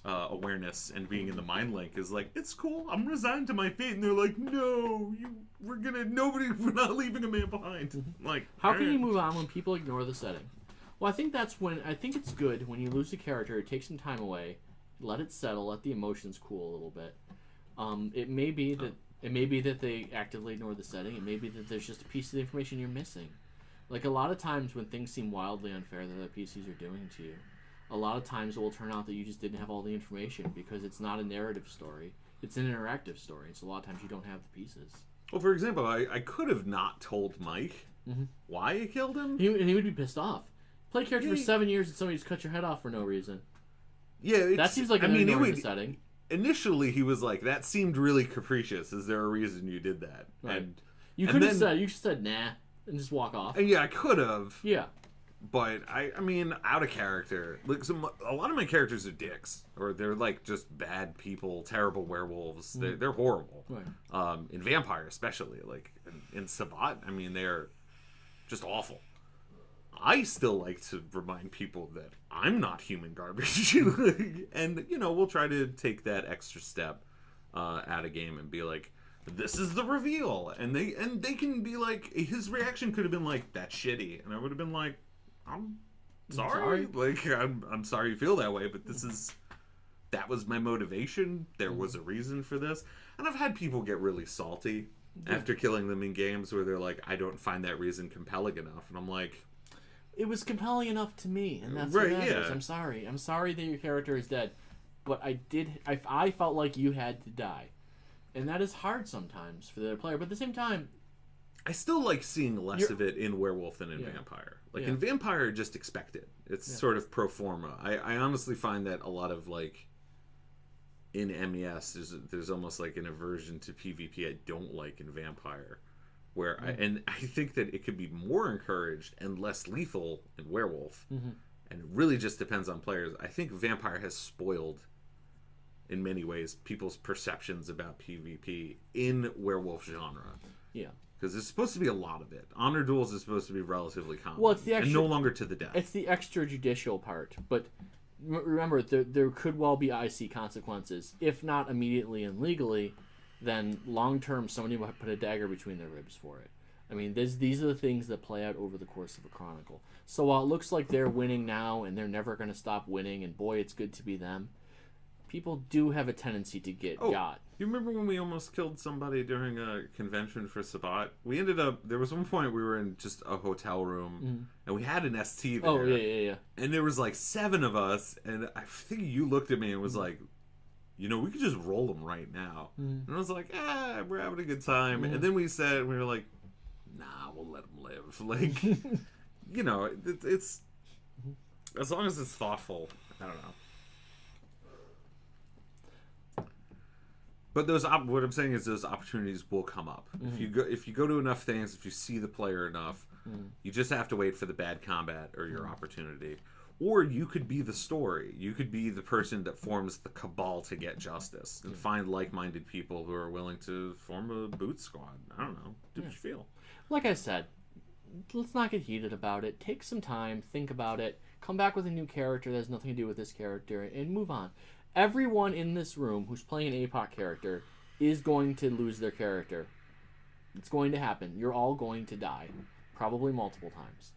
awareness and being in the mind link is like, it's cool. I'm resigned to my fate, and they're like, no, we're not leaving a man behind. Like, how can you move on when people ignore the setting? Well, I think it's good when you lose a character, take some time away, let it settle, let the emotions cool a little bit. It may be that they actively ignore the setting. It may be that there's just a piece of the information you're missing. Like, a lot of times when things seem wildly unfair that other PCs are doing to you, a lot of times it will turn out that you just didn't have all the information because it's not a narrative story. It's an interactive story. So a lot of times you don't have the pieces. Well, for example, I could have not told Mike why I killed him. He would be pissed off. Play a character for 7 years and somebody just cut your head off for no reason. Yeah, that seems like ignoring the setting. Initially, he was like, "That seemed really capricious. Is there a reason you did that?" Right. And you could have said nah and just walk off. And yeah, I could have. Yeah. But I mean, out of character. Like, a lot of my characters are dicks, or they're like just bad people, terrible werewolves. They're horrible. Right. In vampire, especially, like in Sabat, I mean, they're just awful. I still like to remind people that I'm not human garbage. And, we'll try to take that extra step at a game and be like, this is the reveal. And they can be like, his reaction could have been like, that's shitty. And I would have been like, I'm sorry. Like, I'm sorry you feel that way, but that was my motivation. There was a reason for this. And I've had people get really salty after killing them in games where they're like, I don't find that reason compelling enough. And I'm like, it was compelling enough to me, and that's right, what matters. yeah. I'm sorry that your character is dead, but I felt like you had to die, and that is hard sometimes for the other player. But at the same time, I still like seeing less of it in Werewolf than in Vampire. Like in Vampire, just expect it. It's sort of pro forma. I honestly find that a lot of like in MES, there's almost like an aversion to PvP I don't like in Vampire. Where I think that it could be more encouraged and less lethal in Werewolf, and it really just depends on players. I think Vampire has spoiled, in many ways, people's perceptions about PvP in Werewolf genre. Yeah, because there's supposed to be a lot of it. Honor duels is supposed to be relatively common, well, it's the and no longer to the death. It's the extrajudicial part, but remember, there could well be IC consequences, if not immediately and legally. Then long-term, somebody might put a dagger between their ribs for it. I mean, these are the things that play out over the course of a chronicle. So while it looks like they're winning now and they're never going to stop winning, and boy, it's good to be them, people do have a tendency to get got. You remember when we almost killed somebody during a convention for Sabat? We ended up, there was one point we were in just a hotel room, and we had an ST there. Oh, yeah. And there was like 7 of us, and I think you looked at me and was like, we could just roll them right now. And I was like, we're having a good time. And then we were like, nah, we'll let them live. Like, it's, as long as it's thoughtful, I don't know. But what I'm saying is those opportunities will come up. If you go to enough things, if you see the player enough, you just have to wait for the bad combat or your opportunity. Or you could be the story. You could be the person that forms the cabal to get justice and find like-minded people who are willing to form a boot squad. I don't know. Do what you feel. Like I said, let's not get heated about it. Take some time, think about it, come back with a new character that has nothing to do with this character, and move on. Everyone in this room who's playing an APOC character is going to lose their character. It's going to happen. You're all going to die. Probably multiple times.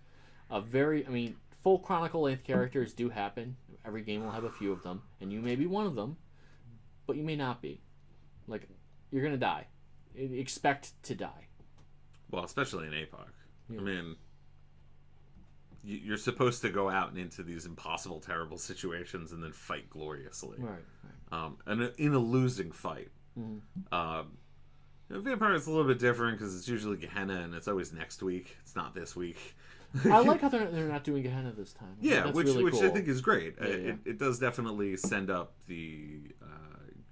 Full chronicle length characters do happen. Every game will have a few of them, and you may be one of them, but you may not be. Like, you're gonna die. Expect to die. Well, especially in APOC. Yeah. I mean, you're supposed to go out and into these impossible, terrible situations and then fight gloriously. Right. And in a losing fight. Vampire is a little bit different because it's usually Gehenna, and it's always next week. It's not this week. I like how they're not doing Gehenna this time. Yeah, which really cool. I think is great. Yeah. It does definitely send up the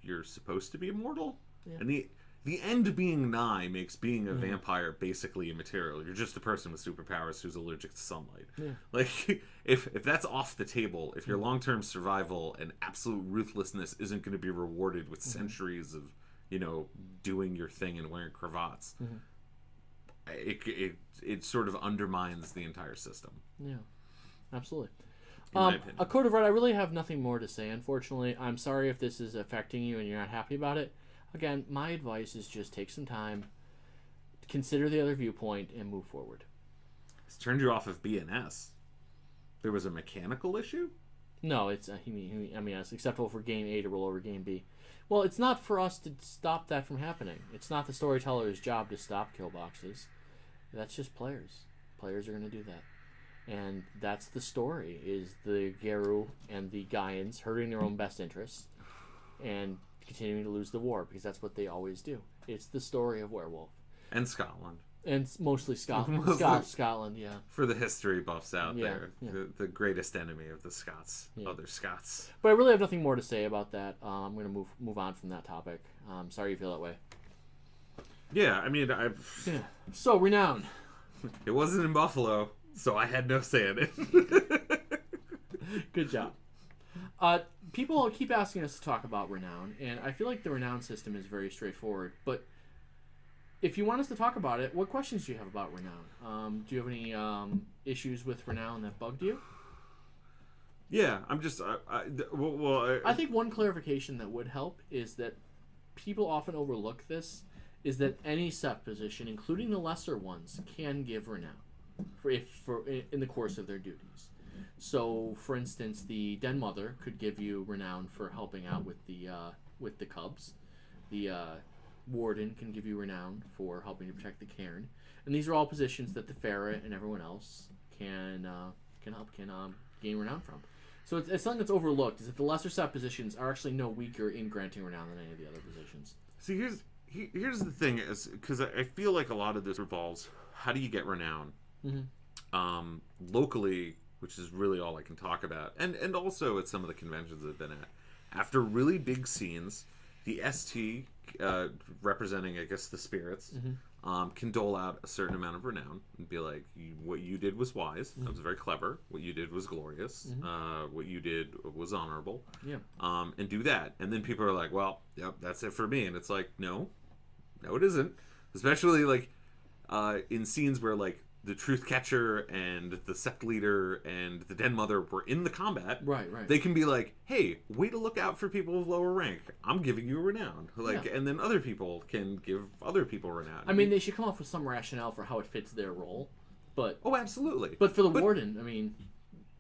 you're supposed to be immortal, and the end being nigh makes being a vampire basically immaterial. You're just a person with superpowers who's allergic to sunlight. Yeah. Like if that's off the table, if your long-term survival and absolute ruthlessness isn't going to be rewarded with centuries of doing your thing and wearing cravats. It sort of undermines the entire system. Yeah, absolutely. In my opinion. A code of red, I really have nothing more to say, unfortunately. I'm sorry if this is affecting you and you're not happy about it. Again, my advice is just take some time, consider the other viewpoint, and move forward. It's turned you off of BNS. There was a mechanical issue? No, it's it's acceptable for game A to roll over game B. Well, it's not for us to stop that from happening. It's not the storyteller's job to stop kill boxes. That's just players. Players are going to do that. And that's the story, is the Garu and the Gaians hurting their own best interests and continuing to lose the war, because that's what they always do. It's the story of Werewolf. And Scotland. And mostly Scotland. Scotland, yeah. For the history buffs out there. Yeah. The greatest enemy of the Scots. Yeah. Other Scots. But I really have nothing more to say about that. I'm going to move on from that topic. Sorry you feel that way. Yeah, So, Renown. It wasn't in Buffalo, so I had no say in it. Good job. People keep asking us to talk about Renown, and I feel like the Renown system is very straightforward, but if you want us to talk about it, what questions do you have about Renown? Do you have any issues with Renown that bugged you? Yeah, I'm just. I think one clarification that would help is that people often overlook this. Is that any set position, including the lesser ones, can give Renown in the course of their duties. So, for instance, the Den Mother could give you Renown for helping out with the cubs. The Warden can give you Renown for helping to protect the cairn, and these are all positions that the Ferret and everyone else can gain Renown from. So it's something that's overlooked is that the lesser set positions are actually no weaker in granting Renown than any of the other positions. See, here's the thing is because I feel like a lot of this revolves how do you get Renown locally, which is really all I can talk about, and also at some of the conventions I've been at. After really big scenes, the ST representing, I guess, the spirits, can dole out a certain amount of Renown and be like, what you did was wise. That was very clever. What you did was glorious. What you did was honorable. Yeah. And do that. And then people are like, well, yep, that's it for me. And it's like, no, it isn't. Especially like in scenes where like the Truth Catcher and the Sept Leader and the Den Mother were in the combat. Right. They can be like, hey, way to look out for people of lower rank. I'm giving you Renown. And then other people can give other people Renown. I mean, they should come up with some rationale for how it fits their role. But oh, absolutely. But for the Warden, I mean,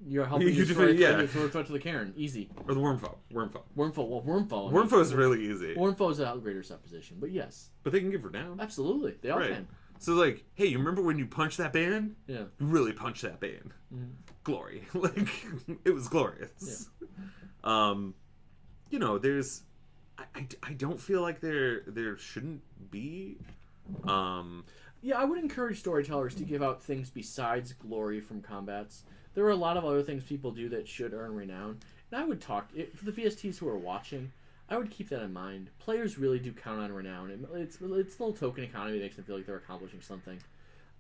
you're helping throw a threat to the Cairn. Easy. Or the Wormfoe. Wormfoe is really easy. Wormfoe's a greater set position, but yes. But they can give Renown. Absolutely. They all can. So, like, hey, you remember when you punched that band? Yeah. You really punched that band. Glory. Like, it was glorious. Yeah. There's... I don't feel like there shouldn't be... Yeah, I would encourage storytellers to give out things besides glory from combats. There are a lot of other things people do that should earn Renown. And I would talk... For the VSTs who are watching... I would keep that in mind. Players really do count on Renown. It's a little token economy that makes them feel like they're accomplishing something.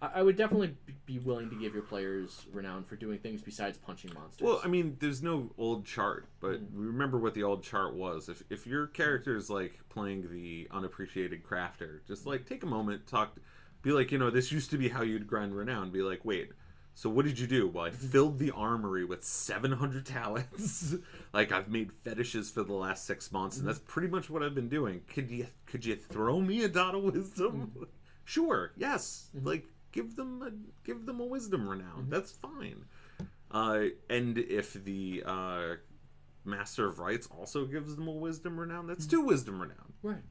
I would definitely be willing to give your players Renown for doing things besides punching monsters. Well, I mean, there's no old chart, but remember what the old chart was. If your character is like playing the unappreciated crafter, just like take a moment, be like, this used to be how you'd grind Renown. Be like, wait. So what did you do? Well, I filled the armory with 700 talents. Like, I've made fetishes for the last 6 months, and that's pretty much what I've been doing. Could you throw me a dot of wisdom? Sure, yes. Like, give them a wisdom Renown. That's fine. And if the Master of Rites also gives them a wisdom Renown, that's 2 wisdom Renown. Right.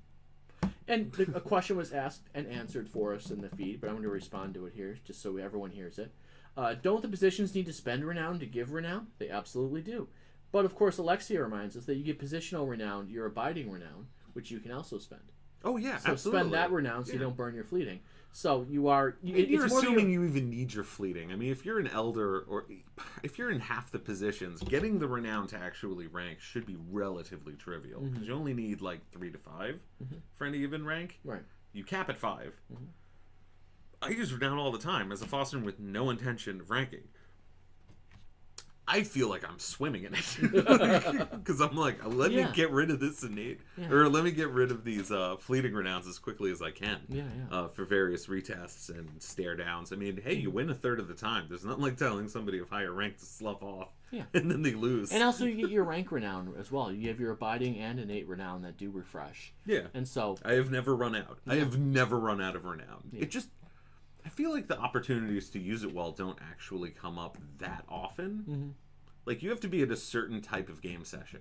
And a question was asked and answered for us in the feed, but I'm going to respond to it here, just so everyone hears it. Don't the positions need to spend Renown to give Renown? They absolutely do. But, of course, Alexia reminds us that you get positional Renown, your abiding Renown, which you can also spend. Oh, yeah, so absolutely. Spend that Renown so you don't burn your fleeting. So you're assuming you even need your fleeting. I mean, if you're an Elder, or if you're in half the positions, getting the Renown to actually rank should be relatively trivial. Because you only need, like, 3 to 5 for any given rank. Right. You cap at 5. I use Renown all the time as a Foster with no intention of ranking. I feel like I'm swimming in it. Because I'm like, let me get rid of this innate. Yeah. Or let me get rid of these fleeting Renowns as quickly as I can. For various retests and stare downs. I mean, hey, you win a third of the time. There's nothing like telling somebody of higher rank to slough off. Yeah. And then they lose. And also you get your rank Renown as well. You have your abiding and innate Renown that do refresh. Yeah. And so... I have never run out. I have never run out of Renown. Yeah. It just... I feel like the opportunities to use it well don't actually come up that often. Like, you have to be at a certain type of game session.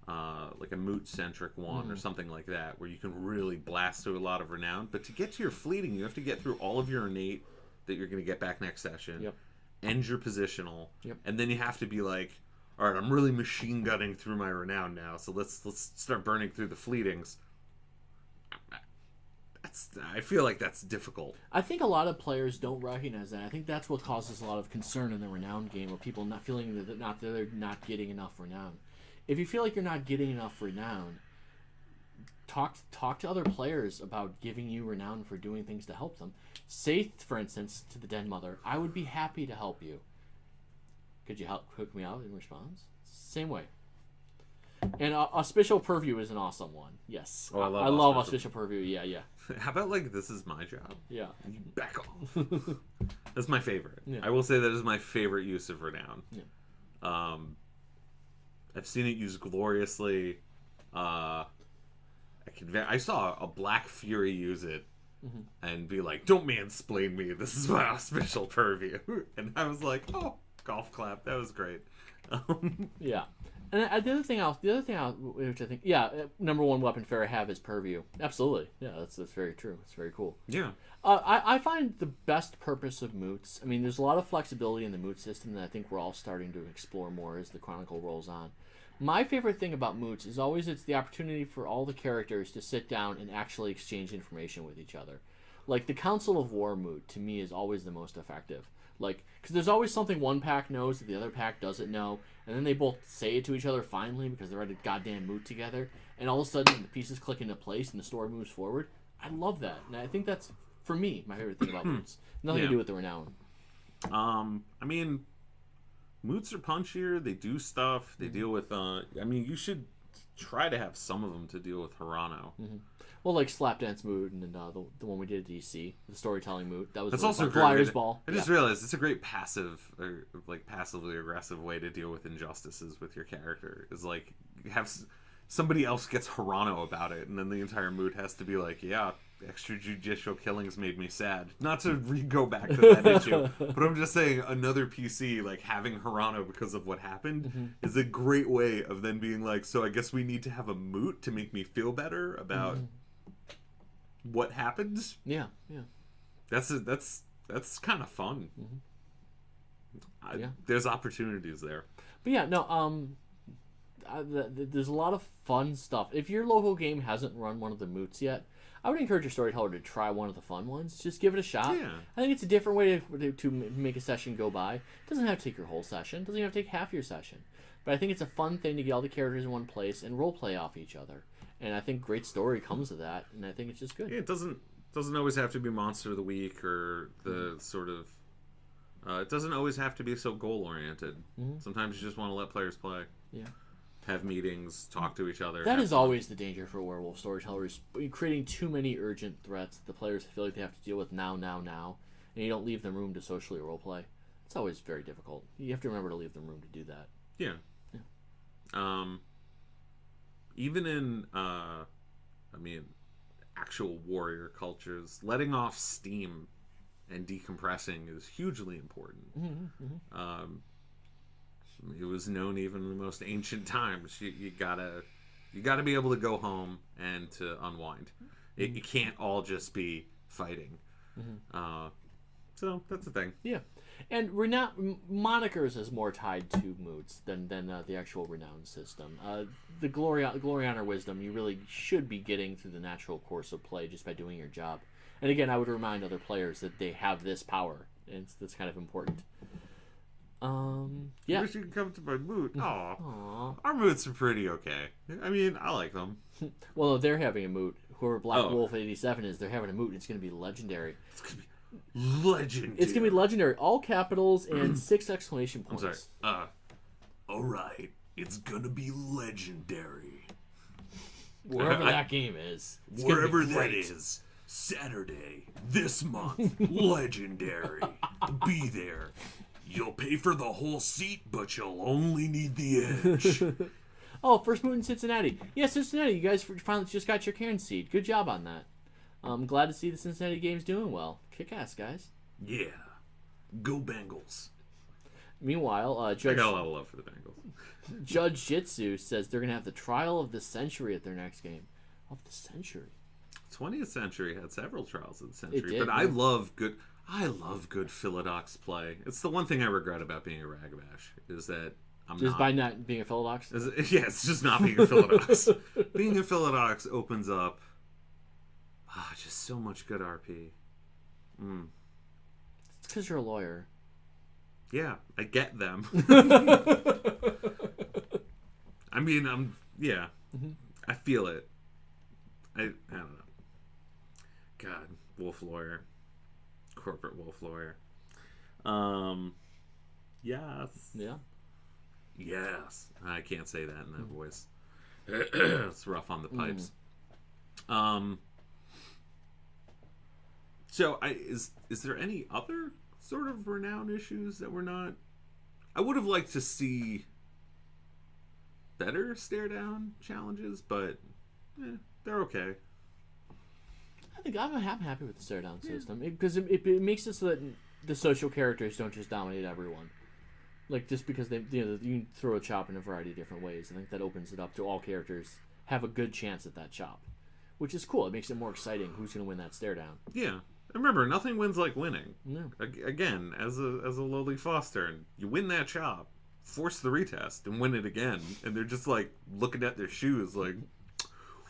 Like a moot-centric one or something like that, where you can really blast through a lot of Renown. But to get to your fleeting, you have to get through all of your innate that you're going to get back next session. End your positional. And then you have to be like, all right, I'm really machine gunning through my Renown now, so let's start burning through the fleetings. I feel like that's difficult. I think a lot of players don't recognize that. I think that's what causes a lot of concern in the Renown game, or people not feeling that they're not getting enough Renown. If you feel like you're not getting enough Renown, talk to other players about giving you Renown for doing things to help them. Say, for instance, to the Den Mother, I would be happy to help you. Could you help hook me out in response? Same way. And auspicial purview is an awesome one. Yes. Oh, I love auspicial purview. Yeah, yeah. How about, like, this is my job? Yeah. Back off. That's my favorite. Yeah. I will say that is my favorite use of Renown. Yeah. I've seen it used gloriously. I saw a Black Fury use it and be like, "Don't mansplain me. This is my auspicial purview." And I was like, "Oh, golf clap. That was great." Yeah. And the other thing, which I think, number one weapon fair I have is purview. Absolutely, yeah, that's very true. It's very cool. Yeah. I find the best purpose of moots. I mean, there's a lot of flexibility in the moot system that I think we're all starting to explore more as the Chronicle rolls on. My favorite thing about moots is always it's the opportunity for all the characters to sit down and actually exchange information with each other. Like the Council of War moot to me is always the most effective. Like, because there's always something one pack knows that the other pack doesn't know, and then they both say it to each other finally because they're at a goddamn moot together, and all of a sudden the pieces click into place and the story moves forward. I love that, and I think that's, for me, my favorite thing about moots. Nothing to do with the Renown. I mean, moots are punchier. They do stuff. They deal with. I mean, you should try to have some of them to deal with Hirano. Well, like Slapdance moot and the one we did at DC, the storytelling moot. That's really also great. Flyers Ball. I just realized it's a great passive, or like passively aggressive way to deal with injustices with your character. Is like have somebody else gets Hirano about it, and then the entire moot has to be like, yeah, extrajudicial killings made me sad. Not to go back to that issue, but I'm just saying another PC like having Hirano because of what happened is a great way of then being like, so I guess we need to have a moot to make me feel better about what happened. Yeah. That's kind of fun. There's opportunities there. But yeah, no. There's a lot of fun stuff. If your local game hasn't run one of the moots yet, I would encourage your storyteller to try one of the fun ones. Just give it a shot. Yeah. I think it's a different way to make a session go by. It doesn't have to take your whole session. It doesn't even have to take half your session. But I think it's a fun thing to get all the characters in one place and role play off each other. And I think great story comes of that. And I think it's just good. Yeah, it doesn't always have to be Monster of the Week or the sort of. It doesn't always have to be so goal oriented. Sometimes you just want to let players play. Yeah. Have meetings, talk to each other. That is always the danger for werewolf storytellers. Creating too many urgent threats that the players feel like they have to deal with now, and you don't leave them room to socially roleplay. It's always very difficult. You have to remember to leave them room to do that. Yeah. Even in, actual warrior cultures, letting off steam and decompressing is hugely important. It was known even in the most ancient times. You gotta be able to go home and to unwind. It can't all just be fighting. So that's the thing. Yeah, and monikers is more tied to moots than the actual Renown system. The glory honor wisdom you really should be getting through the natural course of play just by doing your job. And again, I would remind other players that they have this power, and that's kind of important. I wish you could come to my moot. Aww. Our moots are pretty okay. I mean, I like them. Well, they're having a moot. Whoever Black Wolf 87 is, they're having a moot, and it's going to be legendary. It's going to be legendary. It's going to be legendary. All capitals and 6 exclamation points. I'm sorry. Alright. It's going to be legendary. Wherever that game is. Wherever that is. Saturday. This month. Legendary. Be there. You'll pay for the whole seat, but you'll only need the edge. Oh, first moot in Cincinnati. Yeah, Cincinnati, you guys finally just got your Cairn seed. Good job on that. I'm glad to see the Cincinnati games doing well. Kick ass, guys. Yeah. Go Bengals. Meanwhile, Judge... I got a lot of love for the Bengals. Judge Jitsu says they're going to have the trial of the century at their next game. Of the century? 20th century had several trials of the century, but I love good Philodox play. It's the one thing I regret about being a Ragabash is that by not being a Philodox? Yeah, it's just not being a Philodox. Being a Philodox opens up just so much good RP. It's because you're a lawyer. Yeah, I get them. I mean, I feel it. I don't know. God, wolf lawyer. Corporate wolf lawyer. Yes. Yeah. Yes. I can't say that in that voice. It's rough on the pipes. So is there any other sort of Renown issues that we're not? I would have liked to see better stare down challenges, but they're okay. I think I'm happy with the stare down system because it makes it so that the social characters don't just dominate everyone. Like just because you can throw a chop in a variety of different ways. I think that opens it up to all characters have a good chance at that chop, which is cool. It makes it more exciting. Who's going to win that stare down? Yeah. Remember, nothing wins like winning. No. Again, as a lowly foster, and you win that chop, force the retest, and win it again, and they're just like looking at their shoes, like,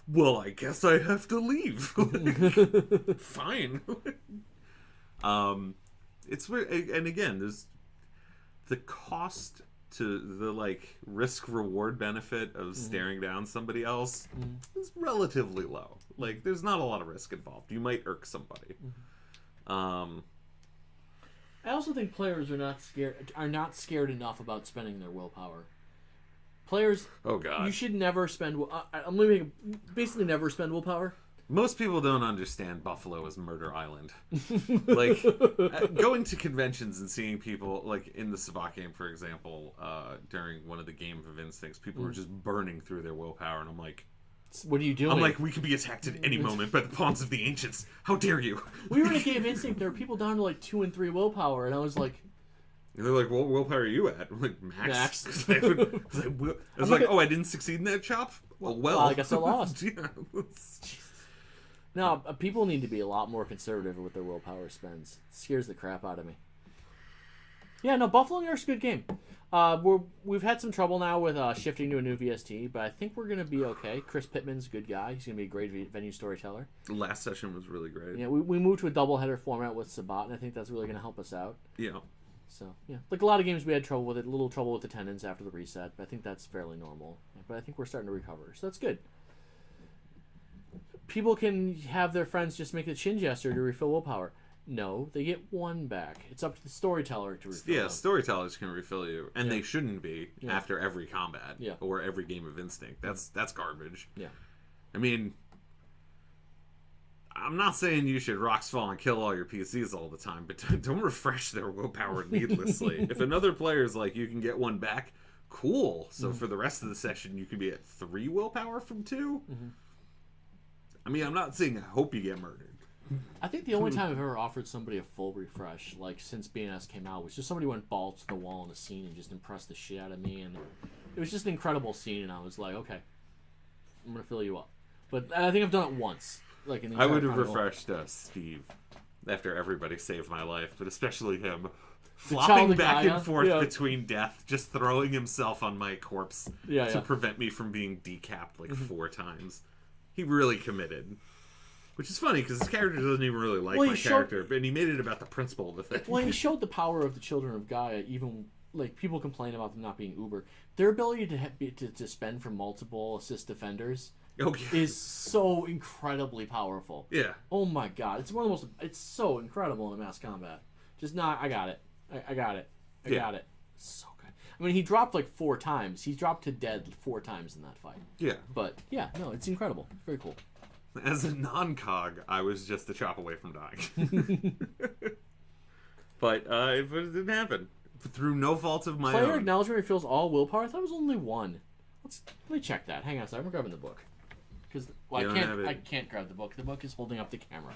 well, I guess I have to leave. Fine. It's weird, and again, there's the cost to the like risk reward benefit of staring down somebody else is relatively low. Like, there's not a lot of risk involved. You might irk somebody. I also think players are not scared enough about spending their willpower. Players, oh god, you should never spend. I'm leaving. Basically, never spend willpower. Most people don't understand Buffalo as Murder Island. Like, going to conventions and seeing people, like in the Sabbat game, for example, during one of the Game of Instincts, people were just burning through their willpower, and I'm like, what are you doing? I'm like, we could be attacked at any moment by the pawns of the ancients. How dare you? We were in a Game of Instinct. There were people down to like 2 and 3 willpower, and I was like, and they're like, what willpower are you at? I'm like, max. I was like, oh, I didn't succeed in that chop? Well, I guess I lost. Yeah. No, people need to be a lot more conservative with their willpower spends. It scares the crap out of me. Yeah, no, Buffalo New York's a good game. We've had some trouble now with shifting to a new VST, but I think we're going to be okay. Chris Pittman's a good guy. He's going to be a great venue storyteller. The last session was really great. Yeah, we moved to a doubleheader format with Sabbat, and I think that's really going to help us out. Yeah. So, yeah. Like a lot of games, we had trouble with it. A little trouble with attendance after the reset, but I think that's fairly normal. But I think we're starting to recover, so that's good. People can have their friends just make a chin gesture to refill willpower. No, they get 1 back. It's up to the storyteller to refill. Yeah, them. Storytellers can refill you, and they shouldn't be after every combat or every game of Instinct. That's garbage. Yeah. I mean, I'm not saying you should rocks fall and kill all your PCs all the time, but don't refresh their willpower needlessly. If another player's like, you can get 1 back, cool. So for the rest of the session, you can be at 3 willpower from 2. I mean, I'm not saying I hope you get murdered. I think the only time I've ever offered somebody a full refresh, like since BNS came out, was just somebody went balls to the wall in a scene and just impressed the shit out of me, and it was just an incredible scene. And I was like, okay, I'm gonna fill you up. But I think I've done it once. Like in the I would have refreshed Steve after everybody saved my life, but especially him. Flopping back and forth between death, just throwing himself on my corpse to prevent me from being decapped like 4 times. He really committed. Which is funny, because his character doesn't even really like my character, and he made it about the principle of the thing. Well, he showed the power of the Children of Gaia, even, like, people complain about them not being uber. Their ability to spend for multiple assist defenders is so incredibly powerful. Yeah. Oh my god. It's one of the most, it's so incredible in a mass combat. Just not, I got it. I got it. I got it. So good. I mean, he dropped like 4 times. He dropped to dead 4 times in that fight. Yeah. But, yeah, no, it's incredible. It's very cool. As a non-cog, I was just a chop away from dying. But it didn't happen. Through no fault of my own. Player acknowledgement refills all willpower? I thought it was only 1. Let me check that. Hang on a second. I'm grabbing the book. Because I can't grab the book. The book is holding up the camera.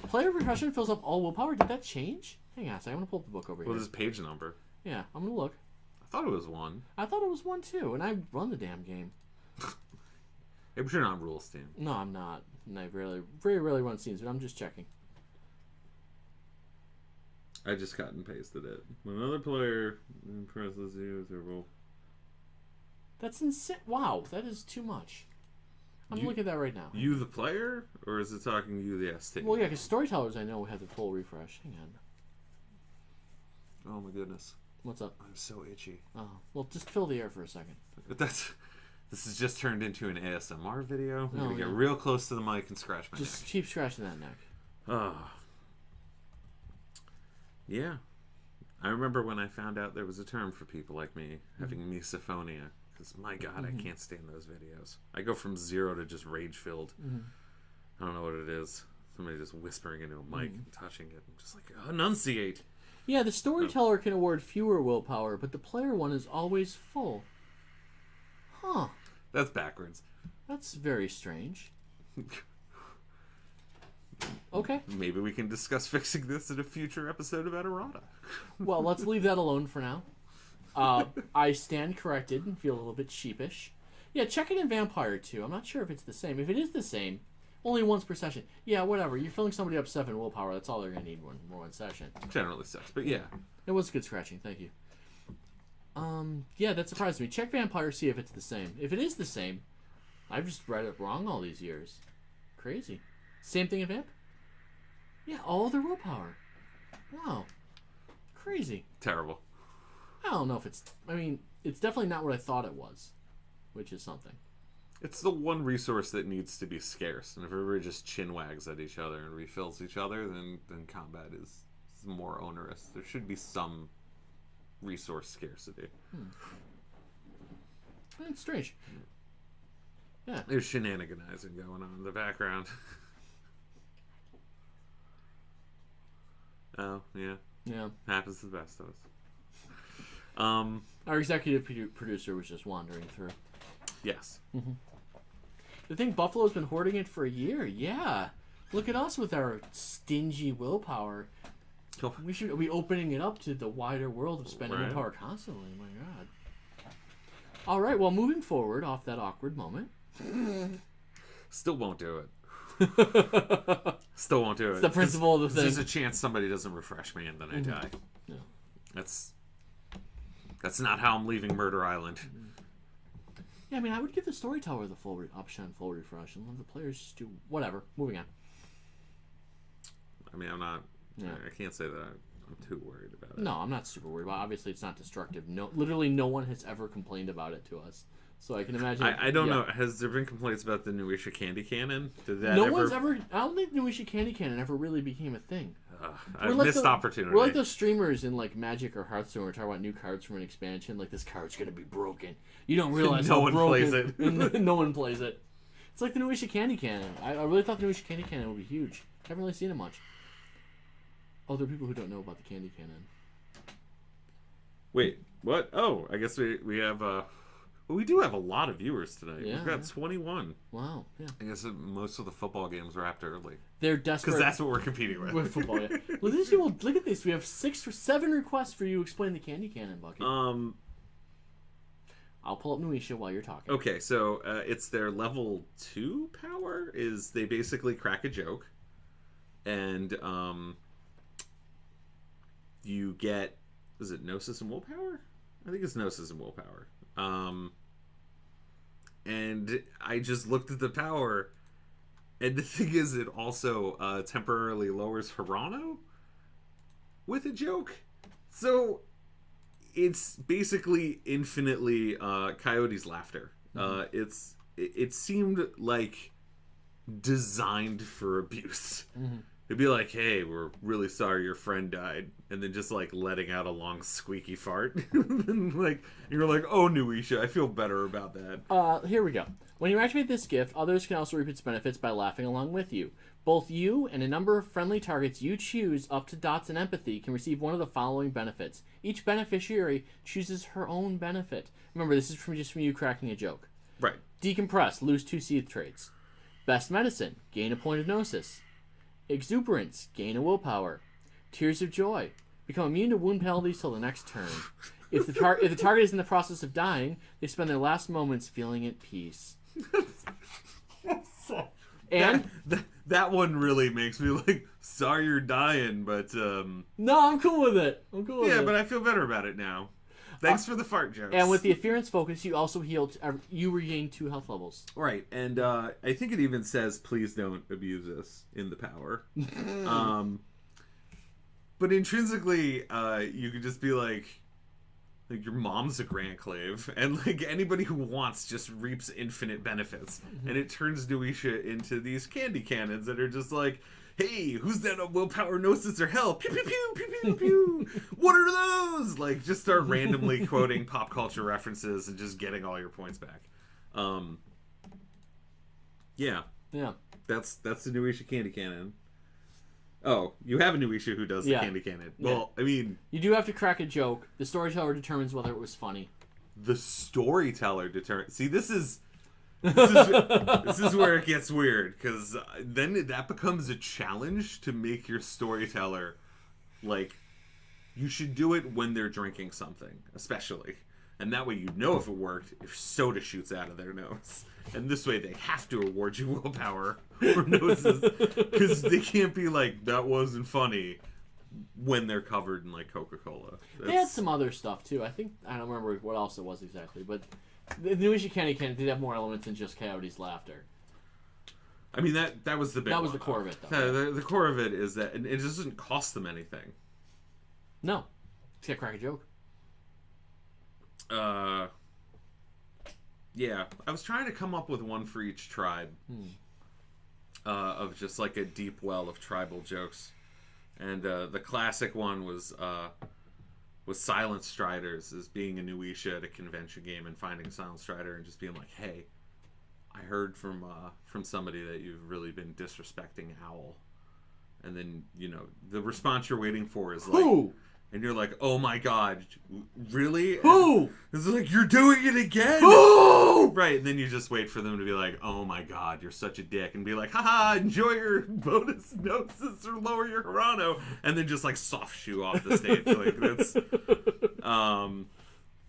Player repression fills up all willpower? Did that change? Hang on a second. I'm going to pull up the book over here. What is page number? Yeah, I'm going to look. I thought it was 1. I thought it was 1 too, and I run the damn game. Yeah, but you're not rules team. No, I'm not. And I very rarely run scenes, but I'm just checking. I just cut and pasted it. When another player impresses you with their role. That's insane. Wow, that is too much. I'm looking at that right now. You the player? Or is it talking you the ST? Well, yeah, because storytellers I know have the full refresh. Hang on. Oh my goodness. What's up? I'm so itchy. Oh, well, just fill the air for a second. This has just turned into an ASMR video. I'm going to get real close to the mic and scratch my neck. Just keep scratching that neck. Oh. Yeah. I remember when I found out there was a term for people like me having misophonia. Because, my God, I can't stand those videos. I go from 0 to just rage-filled. I don't know what it is. Somebody just whispering into a mic and touching it. I'm just like, enunciate. Yeah, the storyteller can award fewer willpower, but the player one is always full. Huh. That's backwards. That's very strange. Okay. Maybe we can discuss fixing this in a future episode about ERRATA. Well, let's leave that alone for now. I stand corrected and feel a little bit sheepish. Yeah, check it in Vampire too. I'm not sure if it's the same. If it is the same, only once per session. Yeah, whatever. You're filling somebody up 7 willpower. That's all they're going to need one session. Generally 6, but yeah. It was good scratching. Thank you. Yeah, that surprised me. Check Vampire, see if it's the same. If it is the same, I've just read it wrong all these years. Crazy. Same thing in Vamp? Yeah, all their willpower. Wow. Crazy. Terrible. I don't know if it's... I mean, it's definitely not what I thought it was, which is something. It's the one resource that needs to be scarce, and if everybody just chin wags at each other and refills each other, then combat is more onerous. There should be some resource scarcity. It's strange. Yeah. There's shenaniganizing going on in the background. Oh, yeah. Yeah. Happens to the best of us. Our executive producer was just wandering through. Yes. The thing, Buffalo's been hoarding it for a year. Yeah. Look at us with our stingy willpower. We should be opening it up to the wider world of spending willpower constantly. My God. All right. Well, moving forward off that awkward moment. Still won't do it. Still won't do it. It's the principle of the thing. There's a chance somebody doesn't refresh me and then I die. Yeah. That's not how I'm leaving Murder Island. Yeah, I mean, I would give the storyteller the full option, full refresh, and let the players just do whatever. Moving on. I mean, I'm not. Yeah. I can't say that I'm too worried about it. No, I'm not super worried about it. Obviously, it's not destructive. No, literally, no one has ever complained about it to us. So I can imagine. I don't know. Has there been complaints about the Nuisha candy cannon? Did that one's ever. I don't think Nuisha candy cannon ever really became a thing. I missed opportunity. We're like those streamers in like Magic or Hearthstone who are talking about new cards from an expansion. Like, this card's gonna be broken. You don't realize no how one broken. plays it. No one plays it. It's like the Nuisha candy cannon. I really thought the Nuisha candy cannon would be huge. Haven't really seen it much. Oh, there are people who don't know about the candy cannon. Wait, what? Oh, I guess we have well, we do have a lot of viewers tonight. Yeah, We've got 21. Wow, yeah. I guess most of the football games wrapped early. They're desperate. Because that's what we're competing with. With football, yeah. Well, these people, look at this. We have 6 or 7 requests for you to explain the candy cannon bucket. I'll pull up Nuisha while you're talking. Okay, so it's their level 2 power. Is they basically crack a joke. And you get... Is it Gnosis and Willpower? I think it's Gnosis and Willpower. And I just looked at the power, and the thing is, it also temporarily lowers Hirano with a joke. So it's basically infinitely Coyote's laughter. It seemed like designed for abuse. It'd be like, hey, we're really sorry your friend died. And then just, like, letting out a long squeaky fart. And, like, you're like, oh, Nuisha, I feel better about that. Here we go. When you activate this gift, others can also reap its benefits by laughing along with you. Both you and a number of friendly targets you choose up to Dots and Empathy can receive one of the following benefits. Each beneficiary chooses her own benefit. Remember, this is just from you cracking a joke. Right. Decompress, lose 2 seed traits. Best Medicine, gain a point of Gnosis. Exuberance, gain a willpower. Tears of Joy, become immune to wound penalties till the next turn. If the target is in the process of dying, they spend their last moments feeling at peace. And that one really makes me like, sorry you're dying, but no, I'm cool with it. Yeah, but I feel better about it now. Thanks for the fart jokes. And with the Afference Focus, you also healed. You regained 2 health levels. Right, and I think it even says, "Please don't abuse this" in the power. But intrinsically, you could just be like your mom's a Grand Clave, and like anybody who wants just reaps infinite benefits, and it turns Nuisha into these candy cannons that are just like, hey, who's that on willpower, gnosis, or hell? Pew, pew, pew, pew, pew, pew. What are those? Like, just start randomly quoting pop culture references and just getting all your points back. Yeah. That's the new issue Candy Cannon. Oh, you have a new issue who does the Candy Cannon. Well, I mean... You do have to crack a joke. The storyteller determines whether it was funny. The storyteller determines... See, this is where it gets weird, because then that becomes a challenge to make your storyteller, like, you should do it when they're drinking something, especially. And that way you know if it worked, if soda shoots out of their nose. And this way they have to award you willpower or noses, because they can't be like, that wasn't funny, when they're covered in, like, Coca-Cola. They had some other stuff, too. I don't remember what else it was exactly, but... The new issue Candy Cannon did have more elements than just Coyote's laughter. I mean, that was the big That was the core of it, though. The core of it is that it doesn't cost them anything. No. Just gotta crack a joke. Yeah. I was trying to come up with one for each tribe. Of just, like, a deep well of tribal jokes. And the classic one was Silent Striders, as being a new Isha at a convention game and finding a Silent Strider and just being like, hey, I heard from somebody that you've really been disrespecting Owl. And then, you know, the response you're waiting for is like... Who? And you're like, oh my god, really? Who? And it's like, you're doing it again? Who? Right, and then you just wait for them to be like, oh my god, you're such a dick. And be like, haha, enjoy your bonus gnosis or lower your Hirano. And then just like soft shoe off the stage. Like, that's...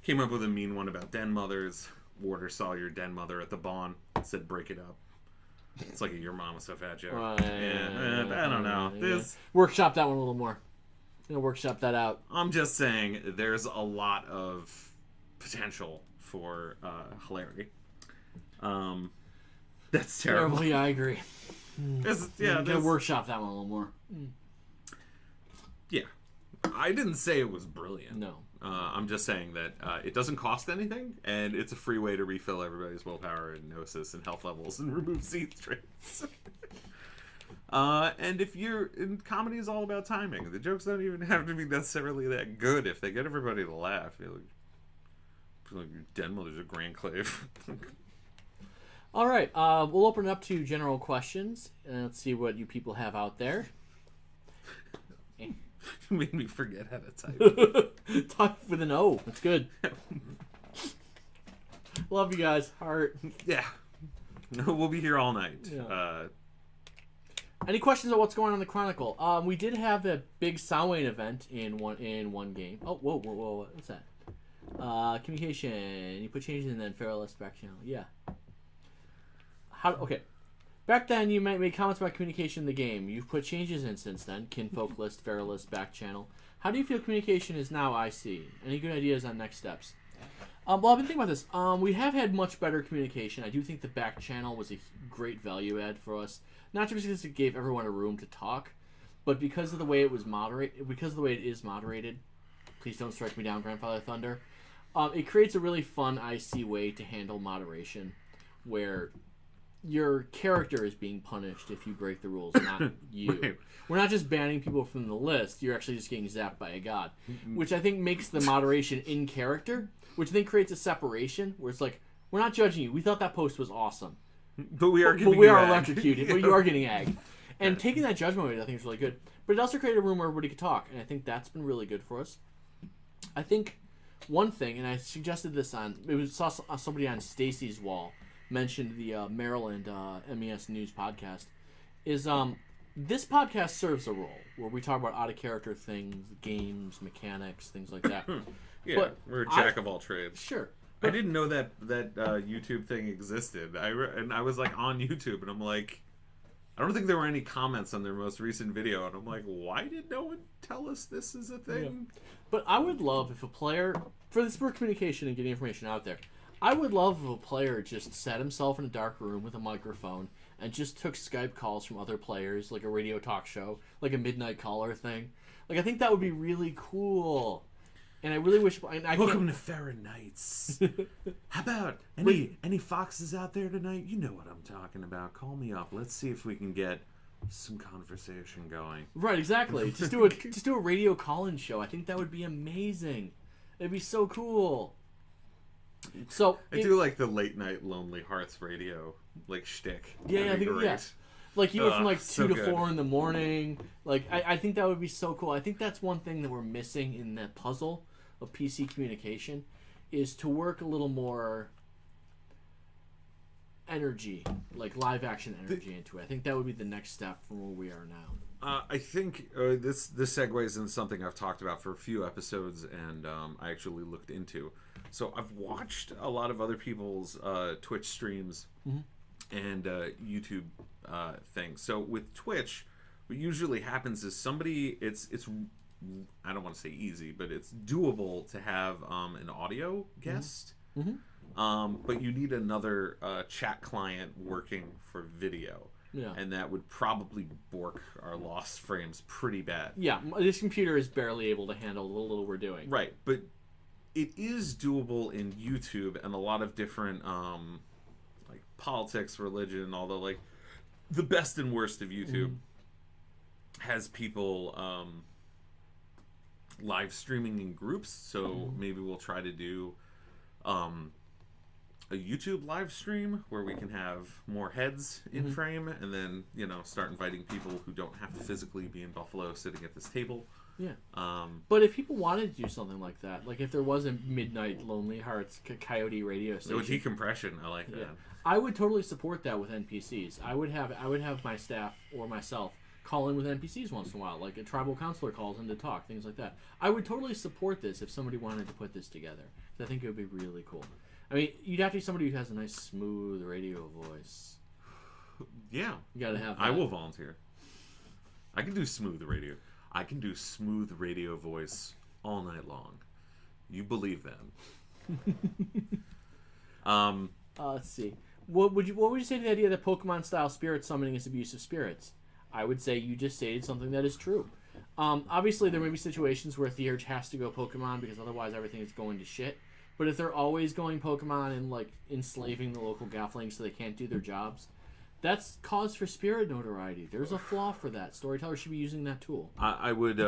Came up with a mean one about den mothers. Warder saw your den mother at the Bon. Said, break it up. It's like a your mama's so fat joke. I don't know. Workshop that one a little more. Workshop that out. I'm just saying, there's a lot of potential for hilarity. That's terrible. Yeah, I agree. Gotta workshop that one a little more. Yeah, I didn't say it was brilliant. No. I'm just saying that it doesn't cost anything, and it's a free way to refill everybody's willpower and gnosis and health levels and remove seed traits. And if you're in comedy, is all about timing. The jokes don't even have to be necessarily that good. If they get everybody to laugh, you're like your den mother's a Grand Clave. All right, we'll open it up to general questions, and let's see what you people have out there. You made me forget how to type. Type with an O. That's good. Love you guys. Heart. Yeah. We'll be here all night. Yeah. Any questions about what's going on in the Chronicle? We did have a big Samhain event in one game. Oh, whoa. What's that? Communication. You put changes in then Farrell list back channel. Yeah. Okay. Back then, you might make comments about communication in the game. You've put changes in since then. Kinfolk list, Farrell list, back channel. How do you feel communication is now, IC? Any good ideas on next steps? Well, I've been thinking about this. We have had much better communication. I do think the back channel was a great value add for us. Not just because it gave everyone a room to talk, but because of the way it was because of the way it is moderated. Please don't strike me down, Grandfather Thunder. It creates a really fun IC way to handle moderation, where your character is being punished if you break the rules, not you. Right. We're not just banning people from the list. You're actually just getting zapped by a god, which I think makes the moderation in character, which I think creates a separation where it's like, we're not judging you. We thought that post was awesome. But we are electrocuted. But you are getting ag. And taking that judgment away, I think is really good. But it also created a room where everybody could talk, and I think that's been really good for us. I think one thing, and I suggested this saw somebody on Stacy's wall mentioned the Maryland MES News podcast, is this podcast serves a role where we talk about out-of-character things, games, mechanics, things like that. Yeah, but we're a jack of all trades. Sure. I didn't know that YouTube thing existed. And I was like on YouTube, and I'm like, I don't think there were any comments on their most recent video, and I'm like, why did no one tell us this is a thing? Yeah. But I would love if a player, for this for communication and getting information out there, I would love if a player just sat himself in a dark room with a microphone and just took Skype calls from other players, like a radio talk show, like a midnight caller thing. Like, I think that would be really cool. And I really wish... Welcome to Farron Nights. How about any foxes out there tonight? You know what I'm talking about. Call me up. Let's see if we can get some conversation going. Right, exactly. Just do a radio call-in show. I think that would be amazing. It'd be so cool. So I do like the late night Lonely Hearts radio like shtick. Yeah, That'd be great. yeah. Like you go from like 2 so to good. 4 in the morning. Like I think that would be so cool. I think that's one thing that we're missing in that puzzle of PC communication is to work a little more energy, like live action energy into it. I think that would be the next step from where we are now. I think this segues into something I've talked about for a few episodes, and I actually looked into. So I've watched a lot of other people's Twitch streams and YouTube things. So with Twitch, what usually happens is somebody it's I don't want to say easy, but it's doable to have an audio guest. But you need another chat client working for video. Yeah. And that would probably bork our lost frames pretty bad. Yeah, this computer is barely able to handle the little we're doing. Right, but it is doable in YouTube and a lot of different like politics, religion, although like the best and worst of YouTube has people live streaming in groups. So maybe we'll try to do a YouTube live stream where we can have more heads in frame, and then start inviting people who don't have to physically be in Buffalo sitting at this table. Yeah. But if people wanted to do something like that, like if there was a midnight Lonely Hearts Coyote radio station, with decompression, I like that. Yeah. I would totally support that with NPCs. I would have my staff or myself call in with NPCs once in a while, like a tribal counselor calls in to talk, things like that. I would totally support this if somebody wanted to put this together. I think it would be really cool. I mean, you'd have to be somebody who has a nice, smooth radio voice. Yeah. You gotta have that. I will volunteer. I can do smooth radio. I can do smooth radio voice all night long. You believe that. Let's see. What would you say to the idea that Pokemon-style spirit summoning is abuse of spirits? I would say you just stated something that is true. Obviously, there may be situations where Theurge has to go Pokemon because otherwise everything is going to shit. But if they're always going Pokemon and like enslaving the local Gelflings so they can't do their jobs, that's cause for spirit notoriety. There's a flaw for that. Storytellers should be using that tool. I would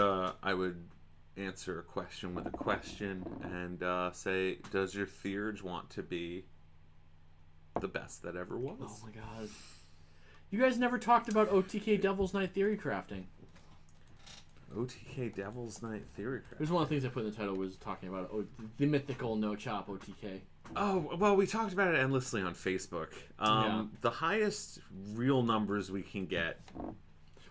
answer a question with a question and say, does your Theurge want to be the best that ever was? Oh my god. You guys never talked about OTK Devil's Night theory crafting. OTK Devil's Night theory crafting. It was one of the things I put in the title was talking about the mythical no chop OTK. Oh, well, we talked about it endlessly on Facebook. The highest real numbers we can get.